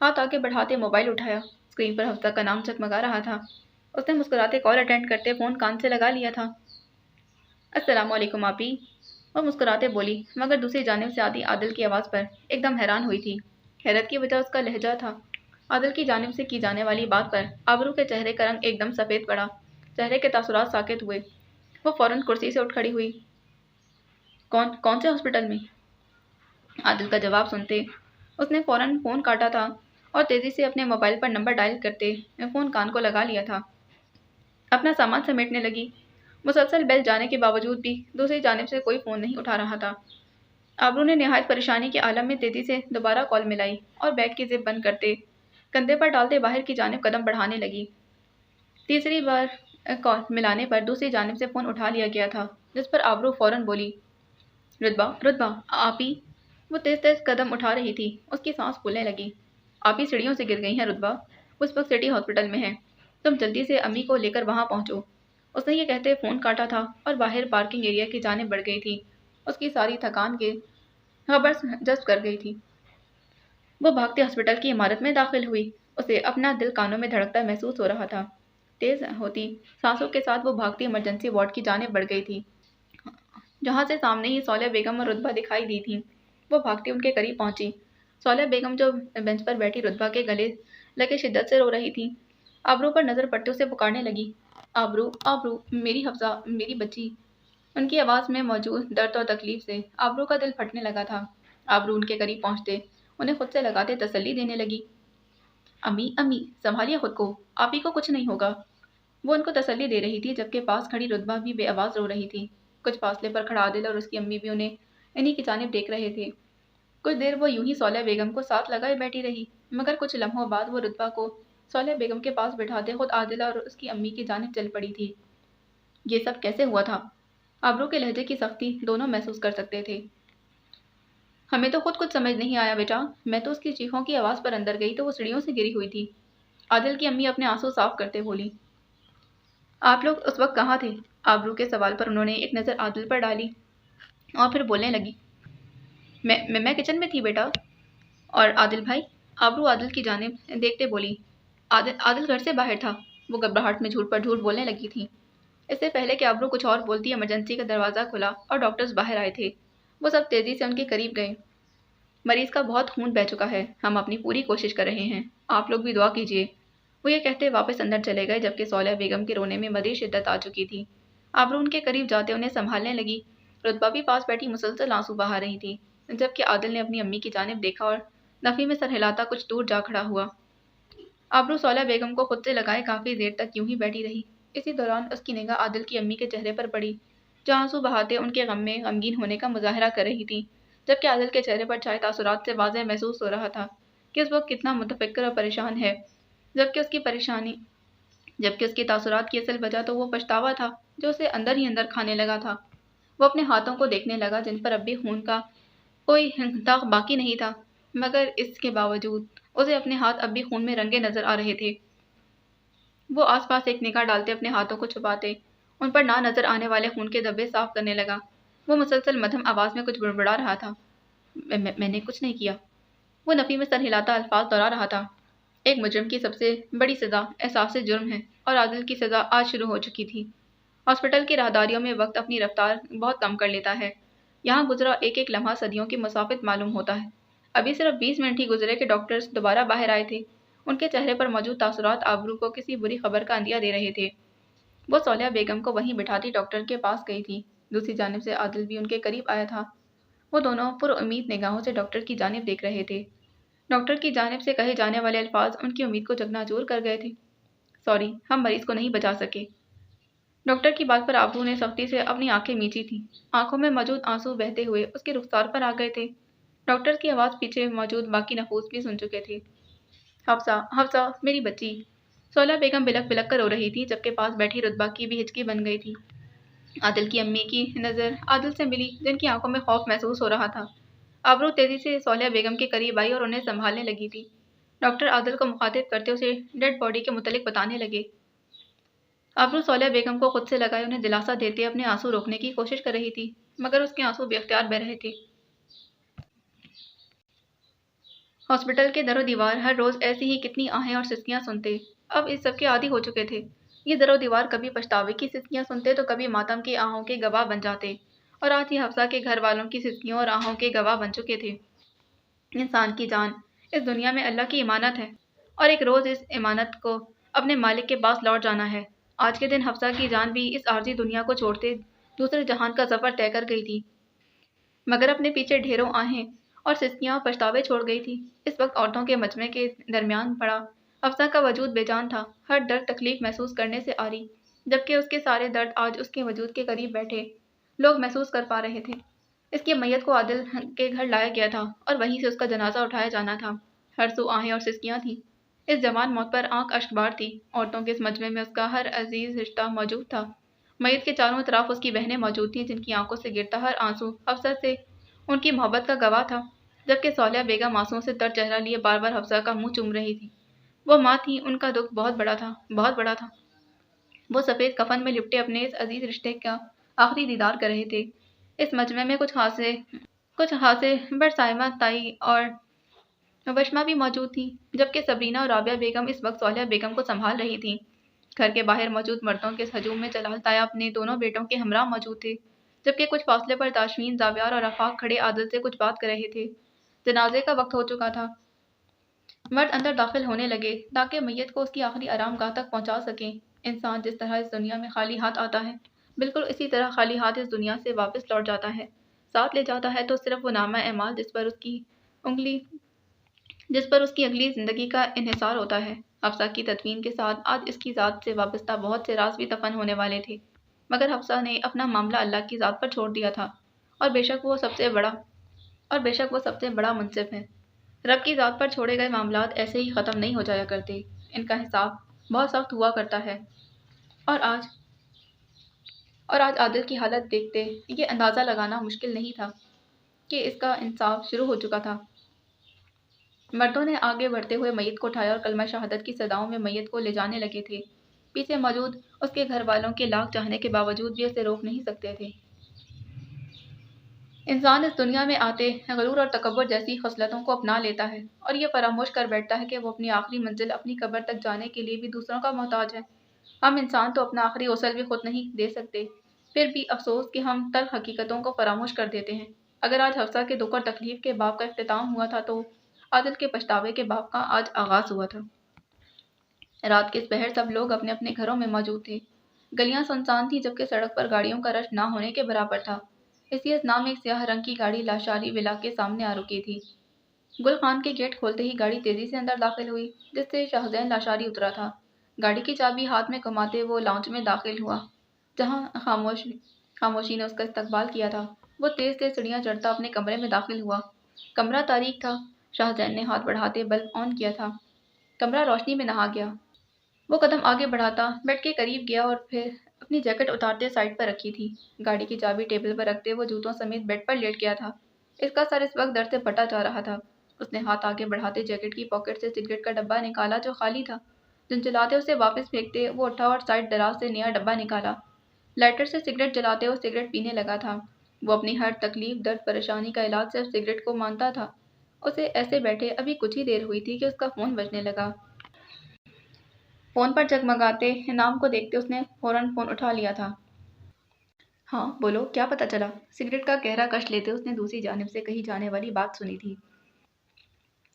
ہاتھ آگے بڑھاتے موبائل اٹھایا۔ اسکرین پر حفصہ کا نام چکمگا رہا تھا۔ اس نے مسکراتے کال اٹینڈ کرتے فون کان سے لگا لیا تھا۔ السلام علیکم آپی، وہ مسکراتے بولی، مگر دوسری جانب سے آتی عادل کی آواز پر ایک دم حیران ہوئی تھی۔ حیرت کی وجہ اس کا لہجہ تھا۔ عادل کی جانب سے کی جانے والی بات پر آبرو کے چہرے کا رنگ ایک دم سفید پڑا، چہرے کے تاثرات ساکت ہوئے۔ وہ فوراً کرسی سے اٹھ کھڑی ہوئی۔ کون سے ہاسپٹل میں؟ عادل کا جواب سنتے اس نے فوراً فون کاٹا تھا اور تیزی سے اپنے موبائل پر نمبر ڈائل کرتے فون کان کو لگا لیا تھا۔ اپنا سامان سمیٹنے لگی۔ مسلسل بیل جانے کے باوجود بھی دوسری جانب سے کوئی فون نہیں اٹھا رہا تھا۔ آبرو نے نہایت پریشانی کے عالم میں تیزی سے دوبارہ کال ملائی اور بیگ کی زپ بند کرتے کندھے پر ڈالتے باہر کی جانب قدم بڑھانے لگی۔ تیسری بار कॉल मिलाने पर दूसरी जानिब से फ़ोन उठा लिया गया था, जिस पर आबरू फ़ौरन बोली, रुतबा रुतबा आप ही। वो तेज तेज कदम उठा रही थी, उसकी सांस फूलने लगी। आप ही सीढ़ियों से गिर गई हैं रुतबा, उस वक्त सिटी हॉस्पिटल में है, तुम जल्दी से अम्मी को लेकर वहां पहुंचो। उसने ये कहते फ़ोन काटा था और बाहर पार्किंग एरिया की जानिब बढ़ गई थी। उसकी सारी थकान के खबर जज्ब कर गई थी। वो भागते हॉस्पिटल की इमारत में दाखिल हुई। उसे अपना दिल कानों में धड़कता महसूस हो रहा था। तेज होती सांसों के साथ वो भागती इमरजेंसी वार्ड की जानिब बढ़ गई थी, जहाँ से सामने ही सौल्या बेगम और रुतबा दिखाई दी थी। वो भागती उनके करीब पहुंची। सौल्या बेगम जो बेंच पर बैठी रुतबा के गले लगे शिद्दत से रो रही थी, आबरू पर नजर पड़ते उसे पुकारने लगी, आबरू आबरू मेरी हफ्सा मेरी बच्ची। उनकी आवाज़ में मौजूद दर्द और तकलीफ से आबरू का दिल फटने लगा था। आबरू उनके करीब पहुंचते उन्हें खुद से लगाते तसल्ली देने लगी, अम्मी अम्मी संभालिए खुद को, आप ही को कुछ नहीं होगा। वो उनको तसल्ली दे रही थी, जबकि पास खड़ी रुतबा भी बेआवाज़ रो रही थी। कुछ फासले पर खड़ा आदिल और उसकी अम्मी भी उन्हें इन्हीं की जानिब देख रहे थे। कुछ देर वो यूं ही सौल्या बेगम को साथ लगाए बैठी रही, मगर कुछ लम्हों बाद वो रुतबा को सौल्या बेगम के पास बिठाते खुद आदिला और उसकी अम्मी की जानिब चल पड़ी थी। ये सब कैसे हुआ था? आबरू के लहजे की सख्ती दोनों महसूस कर सकते थे। हमें तो खुद कुछ समझ नहीं आया बेटा, मैं तो उसकी चीखों की आवाज़ पर अंदर गई तो वो सीढ़ियों से गिरी हुई थी। आदिल की अम्मी अपने आंसू साफ करते बोली, आप लोग उस वक्त कहाँ थे? आबरू के सवाल पर उन्होंने एक नज़र आदिल पर डाली और फिर बोलने लगी, मैं किचन में थी बेटा। और आदिल भाई? आबरू आदिल की जानिब देखते बोली, आदिल आदिल घर से बाहर था। वो घबराहट में झूठ पर झूठ बोलने लगी थी। इससे पहले कि आबरू कुछ और बोलती, इमरजेंसी का दरवाज़ा खुला और डॉक्टर्स बाहर आए थे। वो सब तेज़ी से उनके करीब गए। मरीज का बहुत खून बह चुका है, हम अपनी पूरी कोशिश कर रहे हैं, आप लोग भी दुआ कीजिए। वो ये कहते वापस अंदर चले गए, जबकि सौल्या बेगम के रोने में मज़ीद शिद्दत आ चुकी थी। आबरू उनके करीब जाते उन्हें संभालने लगी। रुतबा भी पास बैठी मुसलसल आंसू बहा रही थी, जबकि आदिल ने अपनी अम्मी की जानिब देखा और नफ़ी में सर हिलाता कुछ दूर जा खड़ा हुआ। आबरू सौल्या बेगम को खुद से लगाए काफ़ी देर तक यूं ही बैठी रही। इसी दौरान उसकी निगाह आदिल की अम्मी के चेहरे पर पड़ी, जो आंसू बहाते उनके गम में गमगीन होने का मुजाहरा कर रही थी, जबकि आदिल के चेहरे पर छाए तासुरात से वाज़ेह महसूस हो रहा था कि उस वक्त कितना मुतफक्किर और परेशान है। जबकि उसकी परेशानी जबकि उसके तासुरात की असल वजह तो वो पछतावा था, जो उसे अंदर ही अंदर खाने लगा था। वो अपने हाथों को देखने लगा, जिन पर अब भी खून का कोई दाग बाकी नहीं था, मगर इसके बावजूद उसे अपने हाथ अब भी खून में रंगे नजर आ रहे थे। वो आसपास एक निगाह डालते अपने हाथों को छुपाते उन पर ना नजर आने वाले खून के धब्बे साफ करने लगा। वो मुसलसल मध्यम आवाज में कुछ बुड़बुड़ा रहा था, मैंने कुछ नहीं किया। वो नफ़ी में सर हिलाता अल्फाज दोहरा रहा था, एक मुजरिम की सबसे बड़ी सज़ा एहसास जुर्म है और आदिल की सज़ा आज शुरू हो चुकी थी। हॉस्पिटल की राहदारियों में वक्त अपनी रफ्तार बहुत कम कर लेता है। यहाँ गुजरा एक एक लम्हा सदियों की मुसाफित मालूम होता है। अभी सिर्फ 20 मिनट ही गुजरे कि डॉक्टर्स दोबारा बाहर आए थे। उनके चेहरे पर मौजूद तासुरात आबरू को किसी बुरी खबर का अंदिया दे रहे थे। वो सौल्या बेगम को वहीं बिठाती डॉक्टर के पास गई थी। दूसरी जानिब से आदिल भी उनके करीब आया था। वो दोनों पुरउम्मीद निगाहों से डॉक्टर की जानिब देख रहे थे। डॉक्टर की जानिब से कहे जाने वाले अल्फाज उनकी उम्मीद को चकनाचूर कर गए थे, सॉरी, हम मरीज को नहीं बचा सके। डॉक्टर की बात पर आबरू ने सख्ती से अपनी आंखें मींची थी। आंखों में मौजूद आंसू बहते हुए उसके रुखसार पर आ गए थे। डॉक्टर की आवाज़ पीछे मौजूद बाकी नफूस भी सुन चुके थे, हफ्सा हफ्सा मेरी बच्ची। सौला बेगम बिलक बिलक कर रो रही थी, जबकि पास बैठी रुतबा की भी हिचकी बन गई थी। आदिल की अम्मी की नज़र आदिल से मिली, जिनकी आंखों में खौफ महसूस हो रहा था। आबरू तेजी से सौल्या बेगम के करीब आई और उन्हें संभालने लगी थी। डॉक्टर आदिल को मुखातिब करते उसे डेड बॉडी के मुतलिक बताने लगे। आबरू सौल्या बेगम को खुद से लगाए उन्हें दिलासा देते अपने आंसू रोकने की कोशिश कर रही थी, मगर उसके आंसू बेख्तियार बह रहे थे। हॉस्पिटल के दरो दीवार हर रोज़ ऐसी ही कितनी आहें और सिसकियां सुनते। अब इस सब के आदी हो चुके थे। ये दरो दीवार कभी पछतावे की सिसकियां सुनते तो कभी मातम की आहों के गवाह बन जाते, और आज ही हफ्सा के घर वालों की सिसकियों और आहों के गवाह बन चुके थे। इंसान की जान इस दुनिया में अल्लाह की इमानत है, और एक रोज़ इस इमानत को अपने मालिक के पास लौट जाना है। आज के दिन हफ्सा की जान भी इस आर्जी दुनिया को छोड़ते दूसरे जहान का सफ़र तय कर गई थी, मगर अपने पीछे ढेरों आहें और सिसकियां और पछतावे छोड़ गई थी। इस वक्त औरतों के मजमे के दरमियान पड़ा अफसा का वजूद बेजान था, हर दर्द तकलीफ महसूस करने से आ रही, जबकि उसके सारे दर्द आज उसके वजूद के करीब बैठे लोग महसूस कर पा रहे थे। इसकी मैयत को आदिल के घर लाया गया था और वहीं से उसका जनाजा उठाया जाना था। हर सू आहें और सिसकियां थीं। इस जवान मौत पर आंख अश्कबार थी। औरतों के इस मजमे में उसका हर अजीज रिश्ता मौजूद था। मैयत के चारों तरफ उसकी बहनें मौजूद थीं, जिनकी आंखों से गिरता हर आंसू हफ्सा से उनकी मोहब्बत का गवाह था। जबकि सौलिया बेगम आंसुओं से तर चेहरा लिए बार बार हफ्सा का मुंह चूम रही थी। वो माँ थी, उनका दुख बहुत बड़ा था, बहुत बड़ा था। वो सफ़ेद कफन में लिपटे अपने इस अजीज रिश्ते का आखिरी दीदार कर रहे थे। इस मजमे में कुछ हासे बरसाइमा ताई और वशमा भी मौजूद थी, जबकि सबरीना और राबिया बेगम इस वक्त सौलिया बेगम को संभाल रही थीं। घर के बाहर मौजूद मर्दों के इस हजूम में जलाल ताया अपने दोनों बेटों के हमरा मौजूद थे, जबकि कुछ फासले पर ताशमीन, जावियार और आफाक खड़े आदल से कुछ बात कर रहे थे। जनाजे का वक्त हो चुका था। मर्द अंदर दाखिल होने लगे ताकि मैयत को उसकी आखिरी आराम गाह तक पहुंचा सकें। इंसान जिस तरह इस दुनिया में खाली हाथ आता है, बिल्कुल इसी तरह खाली हाथ इस दुनिया से वापस लौट जाता है। साथ ले जाता है तो सिर्फ वो नामा एमाल जिस पर उसकी अगली ज़िंदगी का इन्हिसार होता है। हफ्सा की तदफीन के साथ आज इसकी ज़ात से वाबस्ता बहुत से राज भी दफन होने वाले थे, मगर हफ्सा ने अपना मामला अल्लाह की ज़ात पर छोड़ दिया था। और बेशक वो सबसे बड़ा मुनसिफ है। रब की ज़ात पर छोड़े गए मामलात ऐसे ही ख़त्म नहीं हो जाया करते। इनका हिसाब बहुत सख्त हुआ करता है। और आज और आज आदिल की हालत देखते ये अंदाज़ा लगाना मुश्किल नहीं था कि इसका इंसाफ शुरू हो चुका था। मर्दों ने आगे बढ़ते हुए मैयत को उठाया और कलमा शहादत की सदाओं में मैयत को ले जाने लगे थे। पीछे मौजूद उसके घर वालों के लाख चाहने के बावजूद भी उसे रोक नहीं सकते थे। इंसान इस दुनिया में आते गरूर और तकब्बुर जैसी खसलतों को अपना लेता है और ये फरामोश कर बैठता है कि वो अपनी आखिरी मंजिल अपनी कब्र तक जाने के लिए भी दूसरों का मोहताज है। हम इंसान तो अपना आखिरी गौसल भी खुद नहीं दे सकते, फिर भी अफसोस कि हम तल्ख हकीकतों को फरामोश कर देते हैं। अगर आज हफ्सा के दुख और तकलीफ के बाब का इख्तिताम हुआ था, तो आदिल के पछतावे के बाब का आज आगाज हुआ था। रात के इस पहर सब लोग अपने अपने घरों में मौजूद थे। गलियां सुनसान थी, जबकि सड़क पर गाड़ियों का रश ना होने के बराबर था। इसी असना में एक स्याह रंग की गाड़ी लाशारी विला के सामने आ रुकी थी। गुल खान के गेट खोलते ही गाड़ी तेजी से अंदर दाखिल हुई, जिससे शाहजैन लाशारी उतरा था। गाड़ी की चाबी हाथ में घुमाते वो लाउंज में दाखिल हुआ, जहां खामोशी ने उसका इस्तकबाल किया था। वो तेज तेज सीढ़ियां चढ़ता अपने कमरे में दाखिल हुआ। कमरा तारीक था। शाहजैन ने हाथ बढ़ाते बल्ब ऑन किया था। कमरा रोशनी में नहा गया। वो कदम आगे बढ़ाता बेड के करीब गया और फिर अपनी जैकेट उतारते साइड पर रखी थी। गाड़ी की चाबी टेबल पर रखते वो जूतों समेत बेड पर लेट गया था। इसका सर इस वक्त दर्द से फटा जा रहा था। उसने हाथ आगे बढ़ाते जैकेट की पॉकेट से सिगरेट का डब्बा निकाला, जो खाली था। झुंझुलाते उसे वापस फेंकते वो उठा और साइड दराज से नया डब्बा निकाला। लाइटर से सिगरेट जलाते वो सिगरेट पीने लगा था। वो अपनी हर तकलीफ, दर्द, परेशानी का इलाज सिर्फ सिगरेट को मानता था। उसे ऐसे बैठे अभी कुछ ही देर हुई थी कि उसका फ़ोन बजने लगा। फ़ोन पर जगमगाते नाम को देखते उसने फ़ौरन फ़ोन उठा लिया था। हाँ बोलो, क्या पता चला? सिगरेट का गहरा कश लेते उसने दूसरी जानिब से कही जाने वाली बात सुनी थी।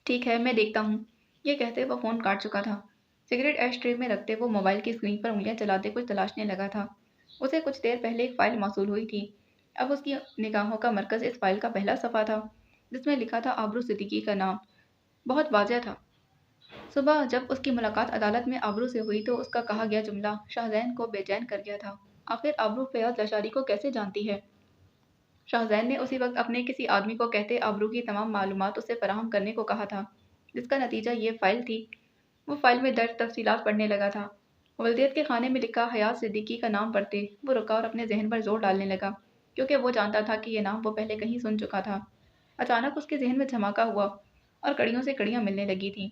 ठीक है, मैं देखता हूँ। ये कहते वो फ़ोन काट चुका था। सिगरेट एश ट्रे में रखते वो मोबाइल की स्क्रीन पर उंगलियां चलाते कुछ तलाशने लगा था। उसे कुछ देर पहले एक फ़ाइल मौसूल हुई थी। अब उसकी निगाहों का मरकज़ इस फ़ाइल का पहला सफ़ा था, जिसमें लिखा था आबरू सिद्दीकी का नाम। बहुत वाज़ेह था। सुबह जब उसकी मुलाकात अदालत में आबरू से हुई, तो उसका कहा गया जुमला शाहजैन को बेचैन कर गया था। आखिर आबरू फयाज लशारी को कैसे जानती है? शाहजैन ने उसी वक्त अपने किसी आदमी को कहते आबरू की तमाम मालूमात उसे फराहम करने को कहा था, जिसका नतीजा ये फ़ाइल थी। वो फ़ाइल में दर्ज तफसीलात पढ़ने लगा था। वल्दियत के खाने में लिखा हयात सिद्दीकी का नाम पढ़ते वो रुका और अपने जहन पर जोर डालने लगा, क्योंकि वो जानता था कि ये नाम वो पहले कहीं सुन चुका था। अचानक उसके जहन में धमाका हुआ और कड़ियों से कड़ियाँ मिलने लगी थीं।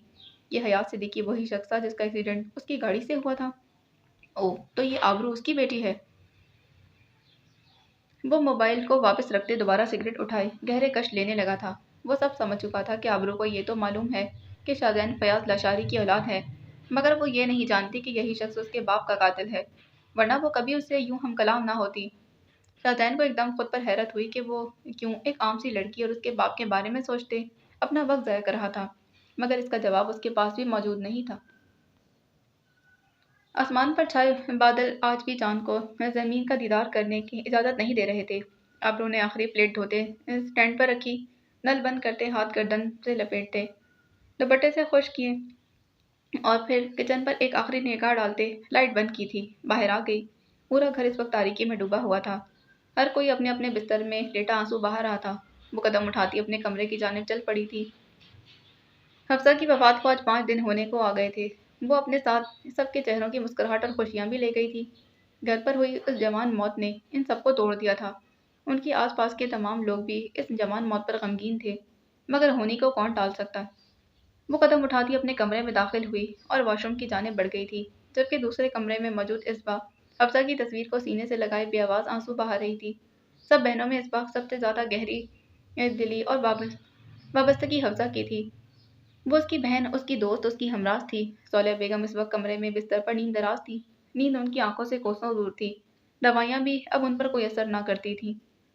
ये हयात सिद्दीकी वही शख्स था जिसका एक्सीडेंट उसकी गाड़ी से हुआ था। ओह, तो ये आबरू उसकी बेटी है। वो मोबाइल को वापस रखते दोबारा सिगरेट उठाए गहरे कश लेने लगा था। वो सब समझ चुका था कि आबरू को ये तो मालूम है कि शाहजैन फयाज लाशारी की औलाद है, मगर वो ये नहीं जानती कि यही शख्स उसके बाप का कातिल है, वरना वो कभी उससे यूं हम कलाम ना होती। शाहजैन को एकदम खुद पर हैरत हुई कि वो क्यों एक आम सी लड़की और उसके बाप के बारे में सोचते अपना वक्त ज़ाया कर रहा था, मगर इसका जवाब उसके पास भी मौजूद नहीं था। आसमान पर छाए बादल आज भी चांद को ज़मीन का दीदार करने की इजाज़त नहीं दे रहे थे। आबरू ने आखिरी प्लेट धोते स्टैंड पर रखी, नल बंद करते हाथ गर्दन से लपेटते दुपट्टे से खुश किए और फिर किचन पर एक आखिरी निगाह डालते लाइट बंद की थी। बाहर आ गई। पूरा घर इस वक्त तारीकी में डूबा हुआ था। हर कोई अपने अपने बिस्तर में लेटा आंसू बहा रहा था। वो कदम उठाती अपने कमरे की जानिब चल पड़ी थी। حفصہ کی وفات کو آج 5 دن ہونے کو آ گئے تھے۔ وہ اپنے ساتھ سب کے چہروں کی مسکراہٹ اور خوشیاں بھی لے گئی تھی۔ گھر پر ہوئی اس جوان موت نے ان سب کو توڑ دیا تھا۔ ان کے آس پاس کے تمام لوگ بھی اس جوان موت پر غمگین تھے، مگر ہونی کو کون ٹال سکتا؟ وہ قدم اٹھاتی اپنے کمرے میں داخل ہوئی اور واش روم کی جانب بڑھ گئی تھی، جبکہ دوسرے کمرے میں موجود اسبا حفصہ کی تصویر کو سینے سے لگائے بے آواز آنسو بہا رہی تھی۔ سب بہنوں میں اسبا سب سے زیادہ گہری دلی اور وابستگی حفصہ کی تھی۔ وہ اس کی بہن، اس کی دوست، اس کی ہمراز تھی۔ صالحہ بیگم اس وقت کمرے میں بستر پر نیند دراز تھی۔ نیند ان کی آنکھوں سے کوسوں دور تھی۔ دوائیاں بھی اب ان پر کوئی اثر نہ کرتی تھیں۔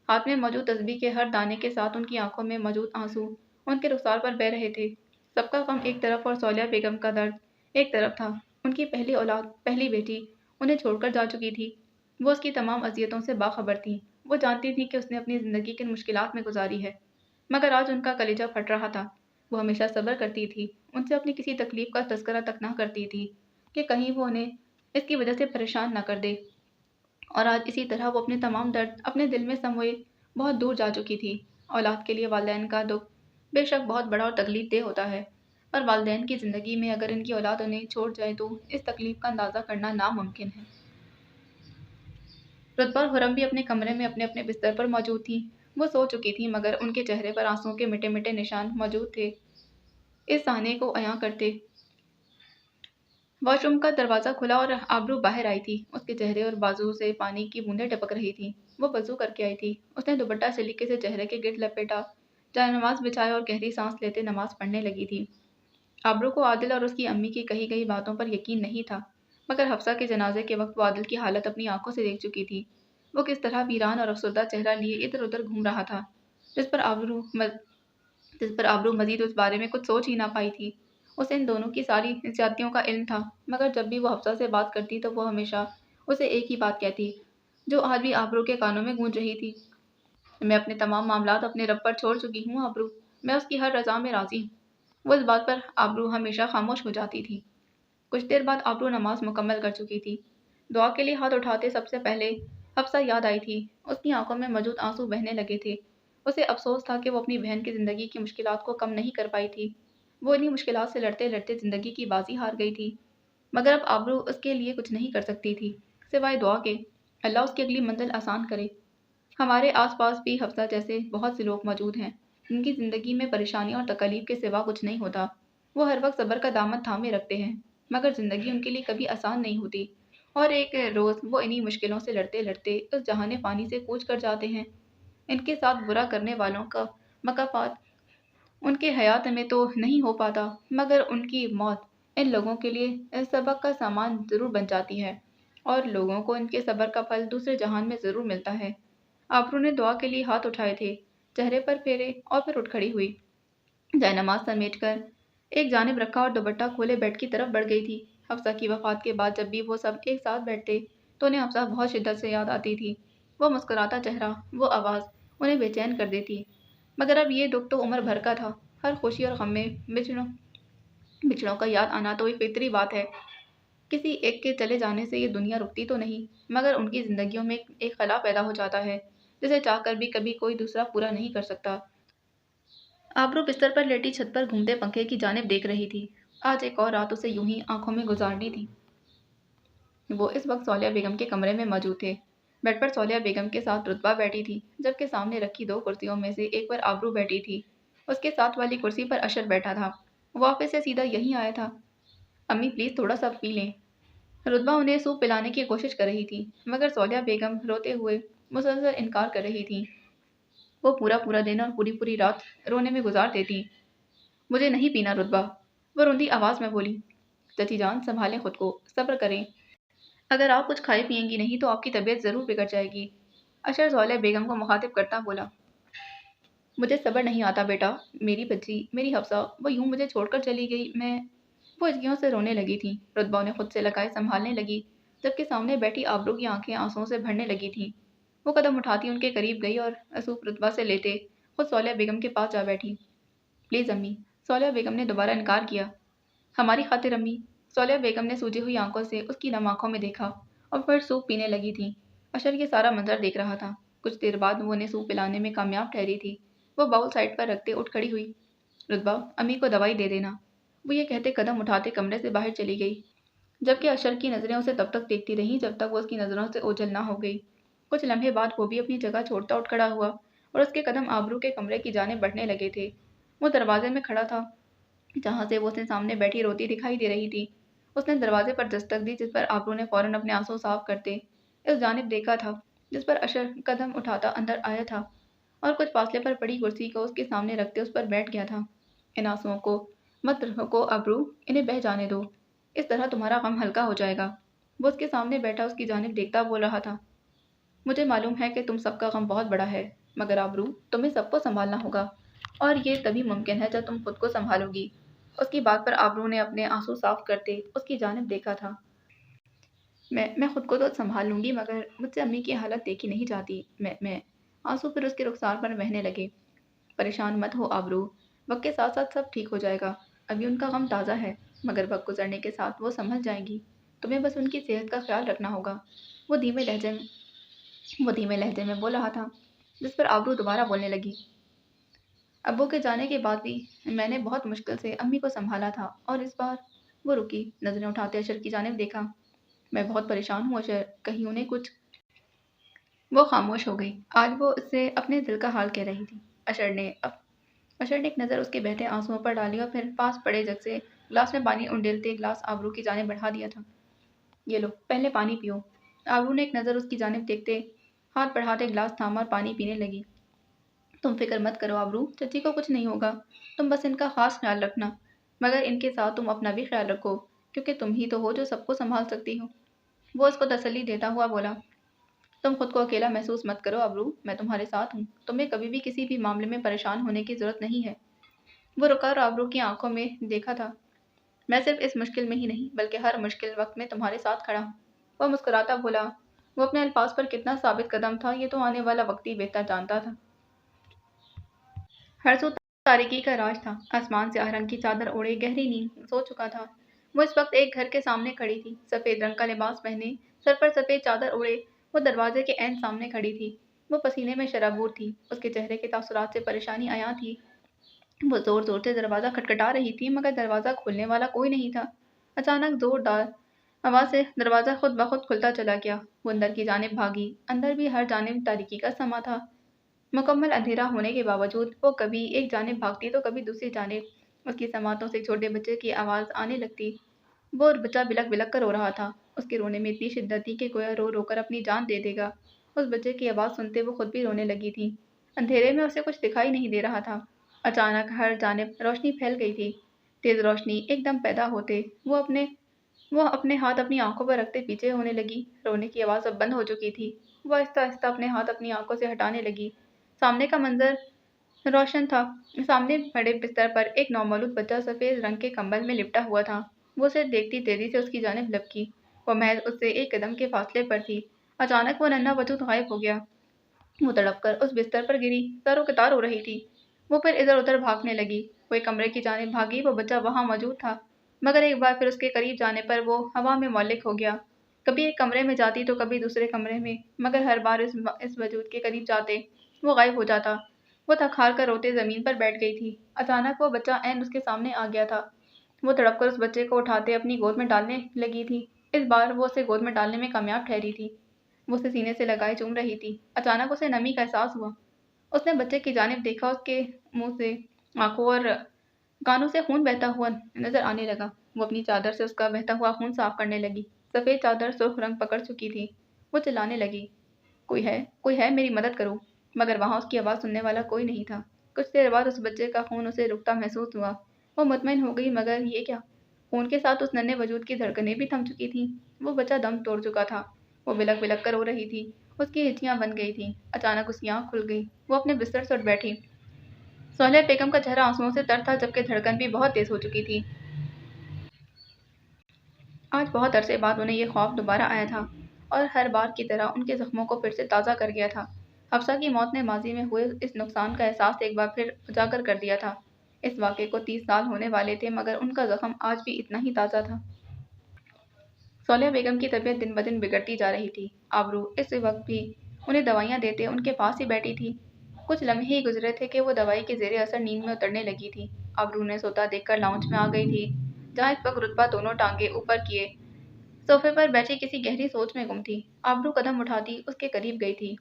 ہاتھ میں موجود تسبیح کے ہر دانے کے ساتھ ان کی آنکھوں میں موجود آنسو ان کے رخسار پر بہہ رہے تھے۔ سب کا غم ایک طرف اور صالحہ بیگم کا درد ایک طرف تھا۔ ان کی پہلی اولاد، پہلی بیٹی انہیں چھوڑ کر جا چکی تھی۔ وہ اس کی تمام اذیتوں سے باخبر تھیں۔ وہ جانتی تھیں کہ اس نے اپنی زندگی کن مشکلات میں گزاری ہے، مگر آج ان کا کلیجہ پھٹ رہا تھا۔ وہ ہمیشہ صبر کرتی تھی، ان سے اپنی کسی تکلیف کا تذکرہ تک نہ کرتی تھی کہ کہیں وہ انہیں اس کی وجہ سے پریشان نہ کر دے، اور آج اسی طرح وہ اپنے تمام درد اپنے دل میں سموئے بہت دور جا چکی تھی۔ اولاد کے لیے والدین کا دکھ بے شک بہت بڑا اور تکلیف دہ ہوتا ہے، پر والدین کی زندگی میں اگر ان کی اولاد انہیں چھوڑ جائے تو اس تکلیف کا اندازہ کرنا ناممکن ہے۔ رتبہ اور حرم بھی اپنے کمرے میں اپنے اپنے بستر پر موجود تھیں۔ وہ سو چکی تھیں، مگر ان کے چہرے پر آنسوؤں کے مٹے مٹے نشان موجود تھے، اس صحنے کو عیاں کرتے۔ واش روم کا دروازہ کھلا اور آبرو باہر آئی تھی۔ اس کے چہرے اور بازو سے پانی کی بوندیں ٹپک رہی تھیں۔ وہ وضو کر کے آئی تھی۔ اس نے دوپٹہ سلیقے سے چہرے کے گرد لپیٹا، جائے نماز بچھایا اور گہری سانس لیتے نماز پڑھنے لگی تھی۔ آبرو کو عادل اور اس کی امی کی کہی گئی باتوں پر یقین نہیں تھا، مگر حفصہ کے جنازے کے وقت وہ عادل کی حالت اپنی آنکھوں سے دیکھ چکی تھی۔ وہ کس طرح ویران اور افسردہ چہرہ لیے ادھر ادھر گھوم رہا تھا، جس پر آبرو مزید اس بارے میں کچھ سوچ ہی نہ پائی تھی۔ اسے ان دونوں کی ساری زیادتیوں کا علم تھا، مگر جب بھی وہ حفصہ سے بات کرتی تو وہ ہمیشہ اسے ایک ہی بات کہتی، جو آج بھی آبرو کے کانوں میں گونج رہی تھی۔ میں اپنے تمام معاملات اپنے رب پر چھوڑ چکی ہوں آبرو، میں اس کی ہر رضا میں راضی ہوں۔ وہ اس بات پر آبرو ہمیشہ خاموش ہو جاتی تھی۔ کچھ دیر بعد آبرو نماز مکمل کر چکی تھی۔ دعا کے لیے ہاتھ اٹھاتے سب سے پہلے حفصہ یاد آئی تھی۔ اس کی آنکھوں میں موجود آنسو بہنے لگے تھے۔ اسے افسوس تھا کہ وہ اپنی بہن کی زندگی کی مشکلات کو کم نہیں کر پائی تھی۔ وہ انہی مشکلات سے لڑتے لڑتے زندگی کی بازی ہار گئی تھی، مگر اب آبرو اس کے لیے کچھ نہیں کر سکتی تھی سوائے دعا کے اللہ اس کی اگلی منزل آسان کرے۔ ہمارے آس پاس بھی حفصہ جیسے بہت سے لوگ موجود ہیں جن کی زندگی میں پریشانیوں اور تکالیف کے سوا کچھ نہیں ہوتا۔ وہ ہر وقت صبر کا دامن تھامے رکھتے ہیں، مگر زندگی ان کے لیے کبھی آسان نہیں ہوتی، اور ایک روز وہ انہی مشکلوں سے لڑتے لڑتے اس جہان فانی سے کوچ کر جاتے ہیں۔ ان کے ساتھ برا کرنے والوں کا مکافات ان کے حیات میں تو نہیں ہو پاتا، مگر ان کی موت ان لوگوں کے لیے سبق کا سامان ضرور بن جاتی ہے، اور لوگوں کو ان کے صبر کا پھل دوسرے جہان میں ضرور ملتا ہے۔ آبرو نے دعا کے لیے ہاتھ اٹھائے تھے، چہرے پر پھیرے اور پھر اٹھ کھڑی ہوئی، جائے نماز سمیٹ کر ایک جانب رکھا اور دوپٹہ کھولے بیڈ کی طرف بڑھ گئی تھی۔ حفصہ کی وفات کے بعد جب بھی وہ سب ایک ساتھ بیٹھتے تو انہیں حفصہ بہت شدت سے یاد آتی تھی۔ وہ مسکراتا چہرہ، وہ آواز انہیں بے چین کر دیتی، مگر اب یہ دکھ تو عمر بھر کا تھا۔ ہر خوشی اور غم میں بچھڑوں کا یاد آنا تو ایک فطری بات ہے۔ کسی ایک کے چلے جانے سے یہ دنیا رکتی تو نہیں، مگر ان کی زندگیوں میں ایک خلا پیدا ہو جاتا ہے جسے چاہ کر بھی کبھی کوئی دوسرا پورا نہیں کر سکتا۔ آبرو بستر پر لیٹی چھت پر گھومتے پنکھے کی جانب دیکھ رہی تھی۔ آج ایک اور رات اسے یوں ہی آنکھوں میں گزارنی تھی۔ وہ اس وقت صالحہ بیگم کے کمرے میں موجود تھے۔ بیڈ پر صالحہ بیگم کے ساتھ رتبہ بیٹھی تھی، جبکہ سامنے رکھی 2 کرسیوں میں سے ایک پر آبرو بیٹھی تھی۔ اس کے ساتھ والی کرسی پر اشر بیٹھا تھا۔ وہ آفس سے سیدھا یہیں آیا تھا۔ امی پلیز تھوڑا سا پی لیں۔ رتبہ انہیں سوپ پلانے کی کوشش کر رہی تھی، مگر صالحہ بیگم روتے ہوئے مسلسل انکار کر رہی تھیں۔ وہ پورا دن اور پوری رات رونے میں گزار دیتی۔ مجھے نہیں پینا رتبہ، وہ روندی آواز میں بولی۔ چچی جان سنبھالیں خود کو، صبر کریں، اگر آپ کچھ کھائے پیئیں گی نہیں تو آپ کی طبیعت ضرور بگڑ جائے گی۔ اشر صالحہ بیگم کو مخاطب کرتا بولا۔ مجھے صبر نہیں آتا بیٹا، میری بچی، میری حفصہ، وہ یوں مجھے چھوڑ کر چلی گئی، وہ ہچکیوں سے رونے لگی تھی۔ رتبہ انہیں خود سے لگائے سنبھالنے لگی، جبکہ سامنے بیٹھی آبرو کی آنکھیں آنسوؤں سے بھرنے لگی تھیں۔ وہ قدم اٹھاتی ان کے قریب گئی اور سوپ رتبہ سے لیتے خود صالحہ بیگم کے پاس جا بیٹھی۔ پلیز امی، صالحہ بیگم نے دوبارہ انکار کیا۔ ہماری خاطر امی، صالحہ بیگم نے سوجی ہوئی آنکھوں سے اس کی نم آنکھوں میں دیکھا اور پھر سوپ پینے لگی تھیں۔ اشر یہ سارا منظر دیکھ رہا تھا۔ کچھ دیر بعد وہ انہیں سوپ پلانے میں کامیاب ٹھہری تھی۔ وہ باؤل سائڈ پر رکھتے اٹھ کھڑی ہوئی۔ रुतबा, अम्मी को दवाई दे देना। वो ये कहते कदम उठाते कमरे से बाहर चली गई, जबकि अशर की नज़रें उसे तब तक देखती रहीं जब तक वो उसकी नज़रों से ओझल ना हो गई। कुछ लम्हे बाद वो भी अपनी जगह छोड़ता उठ खड़ा हुआ और उसके कदम आबरू के कमरे की जानिब बढ़ने लगे थे। वो दरवाजे में खड़ा था, जहाँ से वो उसे सामने बैठी रोती दिखाई दे रही थी। उसने दरवाजे पर दस्तक दी, जिस पर आबरू ने फौरन अपने आंसू साफ करते इस जानिब देखा था, जिस पर अशर कदम उठाता अंदर आया था और कुछ फासले पर पड़ी कुर्सी को उसके सामने रखते उस पर बैठ गया था। इन आंसुओं को मत रोको आबरू, इन्हें बह जाने दो, इस तरह तुम्हारा गम हल्का हो जाएगा। वो उसके सामने बैठा उसकी जानिब देखता बोल रहा था। मुझे मालूम है कि तुम सबका गम बहुत बड़ा है, मगर आबरू, तुम्हें सबको संभालना होगा, और ये तभी मुमकिन है जब तुम खुद को संभालोगी। उसकी बात पर आबरू ने अपने आंसू साफ करते उसकी जानिब देखा था। मैं खुद को तो संभाल लूंगी, मगर मुझसे अम्मी की हालत देखी नहीं जाती। मैं आंसू फिर उसके रुखसार पर बहने लगे। परेशान मत हो आबरू, वक्त के साथ साथ सब ठीक हो जाएगा। अभी उनका गम ताज़ा है, मगर वक्त गुजरने के साथ वो संभल जाएंगी। तुम्हें बस उनकी सेहत का ख्याल रखना होगा। वो धीमे लहजे में वो धीमे लहजे में बोल रहा था, जिस पर आबरू दोबारा बोलने लगी। अब्बू के जाने के बाद भी मैंने बहुत मुश्किल से अम्मी को संभाला था, और इस बार। वो रुकी, नजरें उठाते अशर की जानिब देखा। मैं बहुत परेशान हूँ अशर, कहीं उन्हें कुछ। वो खामोश हो गई। आज वो उससे अपने दिल का हाल कह रही थी। अशर ने एक नज़र उसके बहते आंसुओं पर डाली और फिर पास पड़े जग से ग्लास में पानी उंडेलते ग्लास आबरू की जानिब बढ़ा दिया था। ये लो, पहले पानी पियो। आबरू ने एक नज़र उसकी जानिब देखते हाथ बढ़ाते ग्लास थामा और पानी पीने लगी। तुम फिक्र मत करो आबरू, चची को कुछ नहीं होगा। तुम बस इनका खास ख्याल रखना, मगर इनके साथ तुम अपना भी ख्याल रखो, क्योंकि तुम ही तो हो जो सबको संभाल सकती हो। वो उसको तसल्ली देता हुआ बोला। तुम खुद को अकेला महसूस मत करो आबरू, मैं तुम्हारे साथ हूँ। तुम्हें कभी भी किसी भी मामले में परेशान होने की जरूरत नहीं है। वो रुका और आबरू की आंखों में देखा था। मैं सिर्फ इस मुश्किल में ही नहीं, बल्कि हर मुश्किल वक्त में तुम्हारे साथ खड़ा हूँ। वह मुस्कुराता बोला। वो अपने अल्फाज पर कितना साबित कदम था, ये तो आने वाला वक्त ही बेहतर जानता था। हर सू तारीकी का राज था। आसमान से रंग की चादर ओढ़े गहरी नींद सो चुका था। वो इस वक्त एक घर के सामने खड़ी थी, सफेद रंग का लिबास पहने, सर पर सफेद चादर ओढ़े। वो दरवाजे के ऐन सामने खड़ी थी। वो पसीने में शराबूर थी, उसके चेहरे के तासुरात से परेशानी आया थी। वो जोर जोर से दरवाज़ा खटखटा रही थी, मगर दरवाज़ा खोलने वाला कोई नहीं था। अचानक जोरदार आवाज़ से दरवाज़ा खुद ब खुद खुलता चला गया। वो अंदर की जानिब भागी। अंदर भी हर जानिब तारीकी का समा था। मुकम्मल अंधेरा होने के बावजूद वो कभी एक जानिब भागती तो कभी दूसरी जानिब। उसकी समातों से छोटे बच्चे की आवाज़ आने लगती। वो बच्चा बिलक बिलक कर रो रहा था। उसके रोने में इतनी शिद्दत थी कि गोया रो रो कर अपनी जान दे देगा। उस बच्चे की आवाज़ सुनते वो खुद भी रोने लगी थी। अंधेरे में उसे कुछ दिखाई नहीं दे रहा था। अचानक हर जानिब रोशनी फैल गई थी। तेज़ रोशनी एकदम पैदा होते वो अपने हाथ अपनी आंखों पर रखते पीछे होने लगी। रोने की आवाज़ अब बंद हो चुकी थी। वो आहिस्ता आहिस्ता अपने हाथ अपनी आंखों से हटाने लगी। सामने का मंजर रोशन था। सामने पड़े बिस्तर पर एक नौमौलूद बच्चा सफ़ेद रंग के कंबल में लिपटा हुआ था। वो उसे देखती तेजी से उसकी जानिब लपकी। वो महज उससे एक कदम के फासले पर थी। अचानक वो नन्हा वजूद गायब हो गया। वो तड़प कर उस बिस्तर पर गिरी, तारों के तार हो रही थी। वो फिर इधर उधर भागने लगी। वो एक कमरे की जानिब भागी। वो बच्चा वहां मौजूद था, मगर एक बार फिर उसके करीब जाने पर वो हवा में मुअल्लिक हो गया। कभी एक कमरे में जाती तो कभी दूसरे कमरे में, मगर हर बार इस वजूद के करीब जाते वो गायब हो जाता। वो थक हार कर रोते ज़मीन पर बैठ गई थी। अचानक वो बच्चा ऐन उसके सामने आ गया था। वो तड़प कर उस बच्चे को उठाते अपनी गोद में डालने लगी थी। इस बार वो उसे गोद में डालने में कामयाब ठहरी थी। वो उसे सीने से लगाए चूम रही थी। अचानक उसे नमी का एहसास हुआ। उसने बच्चे की जानिब देखा। उसके मुंह से, आंखों और कानों से खून बहता हुआ नजर आने लगा। वो अपनी चादर से उसका बहता हुआ खून साफ करने लगी। सफ़ेद चादर सुर्ख रंग पकड़ चुकी थी। वो चिल्लाने लगी, कोई है, मेरी मदद करो। मगर वहां उसकी आवाज़ सुनने वाला कोई नहीं था। कुछ देर बाद उस बच्चे का खून उसे रुकता महसूस हुआ। वो मुतमईन हो गई, मगर ये क्या? खून के साथ उस नन्हे वजूद की धड़कनें भी थम चुकी थीं। वो बच्चा दम तोड़ चुका था। वो बिलक बिलक कर रो रही थी। उसकी हिच्चियाँ बन गई थीं। अचानक उसकी आँख खुल गई। वो अपने बिस्तर से उठ बैठी। सोहेल बेगम का चेहरा आंसुओं से तर था, जबकि धड़कन भी बहुत तेज हो चुकी थी। आज बहुत अरसे बाद उन्हें ये ख्वाब दोबारा आया था, और हर बार की तरह उनके जख्मों को फिर से ताज़ा कर गया था। हफ्सा की मौत ने माजी में हुए इस नुकसान का एहसास एक बार फिर उजागर कर दिया था। इस वाक़े को 30 साल होने वाले थे, मगर उनका जख्म आज भी इतना ही ताज़ा था। सोनिया बेगम की तबीयत दिन ब दिन बिगड़ती जा रही थी। आबरू इस वक्त भी उन्हें दवाइयाँ देते उनके पास ही बैठी थी। कुछ लम्हे ही गुजरे थे कि वो दवाई के ज़ेरे असर नींद में उतरने लगी थी। आबरू ने सोता देखकर लाउंज में आ गई थी, जहाँ इस वक्त रुतबा दोनों टांगे ऊपर किए सोफे पर बैठी किसी गहरी सोच में गुम थी। आबरू कदम उठाती उसके करीब गई थी।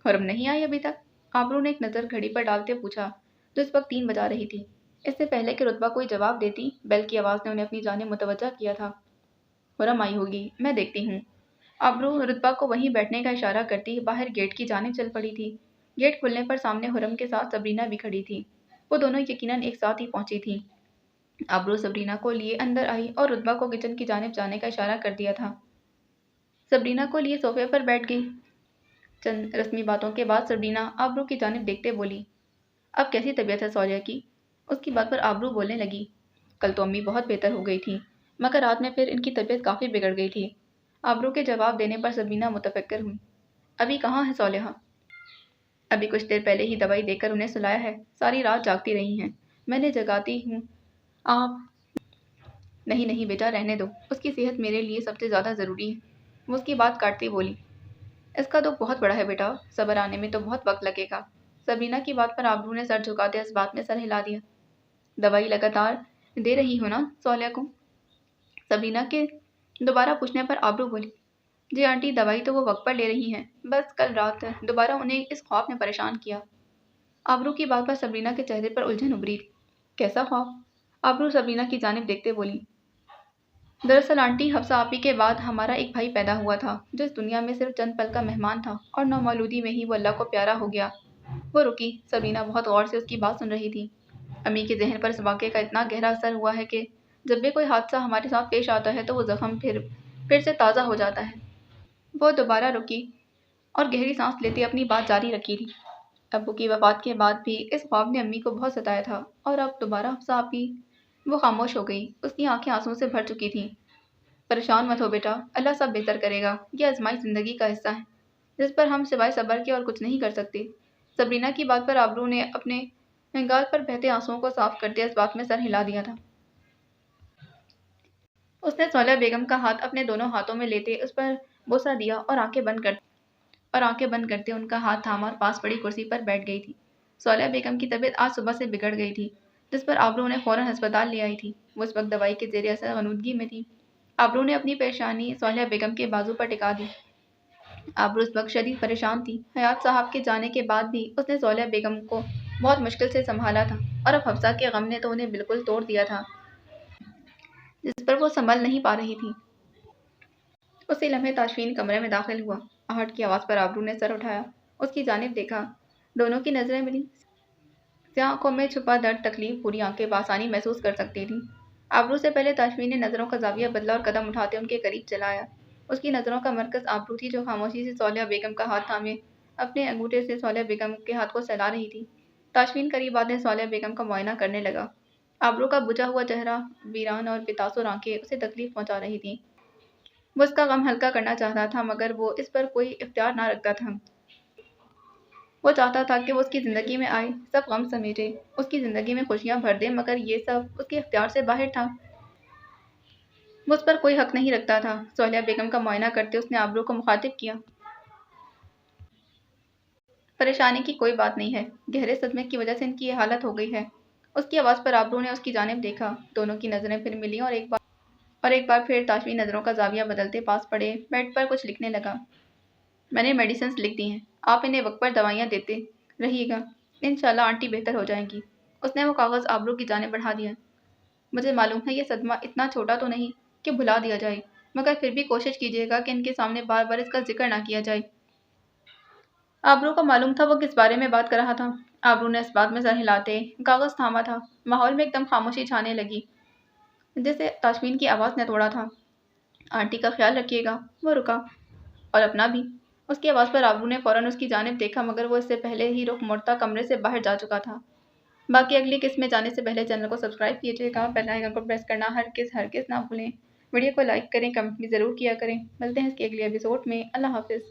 खुरम नहीं आई अभी तक? आबरू ने एक नज़र घड़ी पर डालते पूछा, जो इस वक्त 3 बजा रही थी। इससे पहले कि रुतबा कोई जवाब देती, बेल की आवाज़ ने उन्हें अपनी जानिब मुतवज्जा किया था। खुरम आई होगी, मैं देखती हूँ। आबरू रुतबा को वहीं बैठने का इशारा करती बाहर गेट की जानिब चल पड़ी थी। गेट खुलने पर सामने हुरम के साथ सबरीना भी खड़ी थी। वो दोनों यकीनन एक साथ ही पहुंची थी। आबरू सबरीना को लिए अंदर आई और रुतबा को किचन की जानिब जाने का इशारा कर दिया था। सबरीना को लिए सोफे पर बैठ गई। चंद रस्मी बातों के बाद सबरीना आबरू की जानिब देखते बोली, अब कैसी तबीयत है सौलिया की? उसकी बात पर आबरू बोलने लगी, कल तो अम्मी बहुत बेहतर हो गई थी, मगर रात में फिर इनकी तबीयत काफ़ी बिगड़ गई थी। आबरू के जवाब देने पर सबरीना मुतफक्किर हुई। अभी कहाँ है सौलिहा? अभी कुछ देर पहले ही दवाई देकर उन्हें सुलाया है, सारी रात जागती रही हैं। मैंने जगाती हूँ आप। नहीं नहीं बेटा, रहने दो, उसकी सेहत मेरे लिए सबसे ज़्यादा ज़रूरी है। वो उसकी बात काटती बोली, इसका दुख बहुत बड़ा है बेटा, सब्र आने में तो बहुत वक्त लगेगा। सबरीना की बात पर आबरू ने सर झुकाते इस बात में सर हिला दिया। दवाई लगातार दे रही हो ना सौलिया को? सबरीना के दोबारा पूछने पर आबरू बोली, जी आंटी, दवाई तो वो वक्त पर ले रही हैं, बस कल रात दोबारा उन्हें इस ख्वाब ने परेशान किया। आबरू की बात पर सबरीना के चेहरे पर उलझन उभरी थी। कैसा ख्वाब? आबरू सबरीना की जानिब देखते बोली, दरअसल आंटी, हफ्सा आपी के बाद हमारा एक भाई पैदा हुआ था, जो इस दुनिया में सिर्फ चंद पल का मेहमान था और नौमौलूदी में ही वो अल्लाह को प्यारा हो गया। वो रुकी। सबरीना बहुत गौर से उसकी बात सुन रही थी। अम्मी के जहन पर इस वाक़े का इतना गहरा असर हुआ है कि जब भी कोई हादसा हमारे साथ पेश आता है तो वो ज़ख्म फिर से ताज़ा हो जाता है। वो दोबारा रुकी और गहरी सांस लेते अपनी बात जारी रखी थी। अब्बू की वफ़ात के बाद भी इस ख्वाब ने अम्मी को बहुत सताया था और अब दोबारा हफ्सा आपी। वो खामोश हो गई। उसकी आंखें आंसुओं से भर चुकी थीं। परेशान मत हो बेटा, अल्लाह सब बेहतर करेगा। यह आजमाई ज़िंदगी का हिस्सा है, जिस पर हम सिवाय सब्र के और कुछ नहीं कर सकते। सबरीना की बात पर आबरू ने अपने गाल पर बहते आंसुओं को साफ करते इस बात में सर हिला दिया था। उसने सौलिया बेगम का हाथ अपने दोनों हाथों में लेते उस पर बोसा दिया और आंखें बंद करते उनका हाथ थामा और पास पड़ी कुर्सी पर बैठ गई थी। सौलिया बेगम की तबीयत आज सुबह से बिगड़ गई थी, जिस पर आबरू उन्हें फ़ौरन अस्पताल ले आई थी। वो इस वक्त दवाई के ज़ेरे असर गनुदगी में थी। आबरू ने अपनी परेशानी सौलिया बेगम के बाजू पर टिका दी। आबरू इस वक्त शदीद परेशान थी। हयात साहब के जाने के बाद भी उसने सौलिया बेगम को बहुत मुश्किल से संभाला था और अब हफ्सा के गम ने तो उन्हें बिल्कुल तोड़ दिया था, जिस पर वो संभल नहीं पा रही थी। उसी लम्हे ताशफीन कमरे में दाखिल हुआ। आहट की आवाज़ पर आबरू ने सर उठाया, उसकी जानिब देखा। दोनों की नज़रें मिली। स्याह आंखों में छुपा दर्द, तकलीफ पूरी आंखें बासानी महसूस कर सकती थीं। आबरू से पहले ताशफीन ने नज़रों का जाविया बदला और कदम उठाते उनके करीब चलाया। उसकी नज़रों का मरकज़ आबरू थी, जो खामोशी से सौलिया बेगम का हाथ थामे अपने अंगूठे से सौलिया बेगम के हाथ को सहला रही थी। ताशफीन करीब आते सौलिया बेगम का मुआयना करने लगा। आबरू का बुझा हुआ चेहरा, वीरान और बेतासुर आंखें उसे तकलीफ पहुंचा रही थीं। वो उसका गम हल्का करना चाहता था, मगर वो इस पर कोई इख्तियार ना रखता था। वो चाहता था कि वो उसकी ज़िंदगी में आए, सब गम समेटे, उसकी ज़िंदगी में खुशियाँ भर दे, मगर ये सब उसके इख्तियार से बाहर था। वो उस पर कोई हक नहीं रखता था। सौलिया बेगम का मुआयना करते उसने आबरू को मुखातिब किया, परेशानी की कोई बात नहीं है, गहरे सदमे की वजह से इनकी ये हालत हो गई है। उसकी आवाज़ पर आबरू ने उसकी जानिब देखा। दोनों की नज़रें फिर मिली और एक बार फिर ताशफीन नज़रों का जाविया बदलते पास पड़े बेड पर कुछ लिखने लगा। मैंने मेडिसिन लिख दी हैं, आप इन्हें वक्त पर दवाइयाँ देते रहिएगा, इंशाल्लाह आंटी बेहतर हो जाएंगी। उसने वो कागज़ आबरू की जानिब बढ़ा दिया। मुझे मालूम है ये सदमा इतना छोटा तो नहीं कि भुला दिया जाए, मगर फिर भी कोशिश कीजिएगा कि इनके सामने बार बार इसका जिक्र ना किया जाए। आबरू को मालूम था वो किस बारे में बात कर रहा था। आबरू ने इस बात में सर हिलाते कागज़ थामा था। माहौल में एकदम खामोशी छाने लगी, जिसे ताशमीन की आवाज़ ने तोड़ा था। आंटी का ख्याल रखिएगा। वो रुका, और अपना भी। उसकी आवाज़ पर आबरू ने फ़ौरन उसकी जानिब देखा, मगर वो इससे पहले ही रुख मोड़ता कमरे से बाहर जा चुका था। बाकी अगली किस्त में जाने से पहले चैनल को सब्सक्राइब कीजिएगा, बेल आइकन को प्रेस करना हरगिज़ ना भूलें। वीडियो को लाइक करें, कमेंट भी ज़रूर किया करें। मिलते हैं इसके अगले एपिसोड में। अल्लाह हाफ़िज़।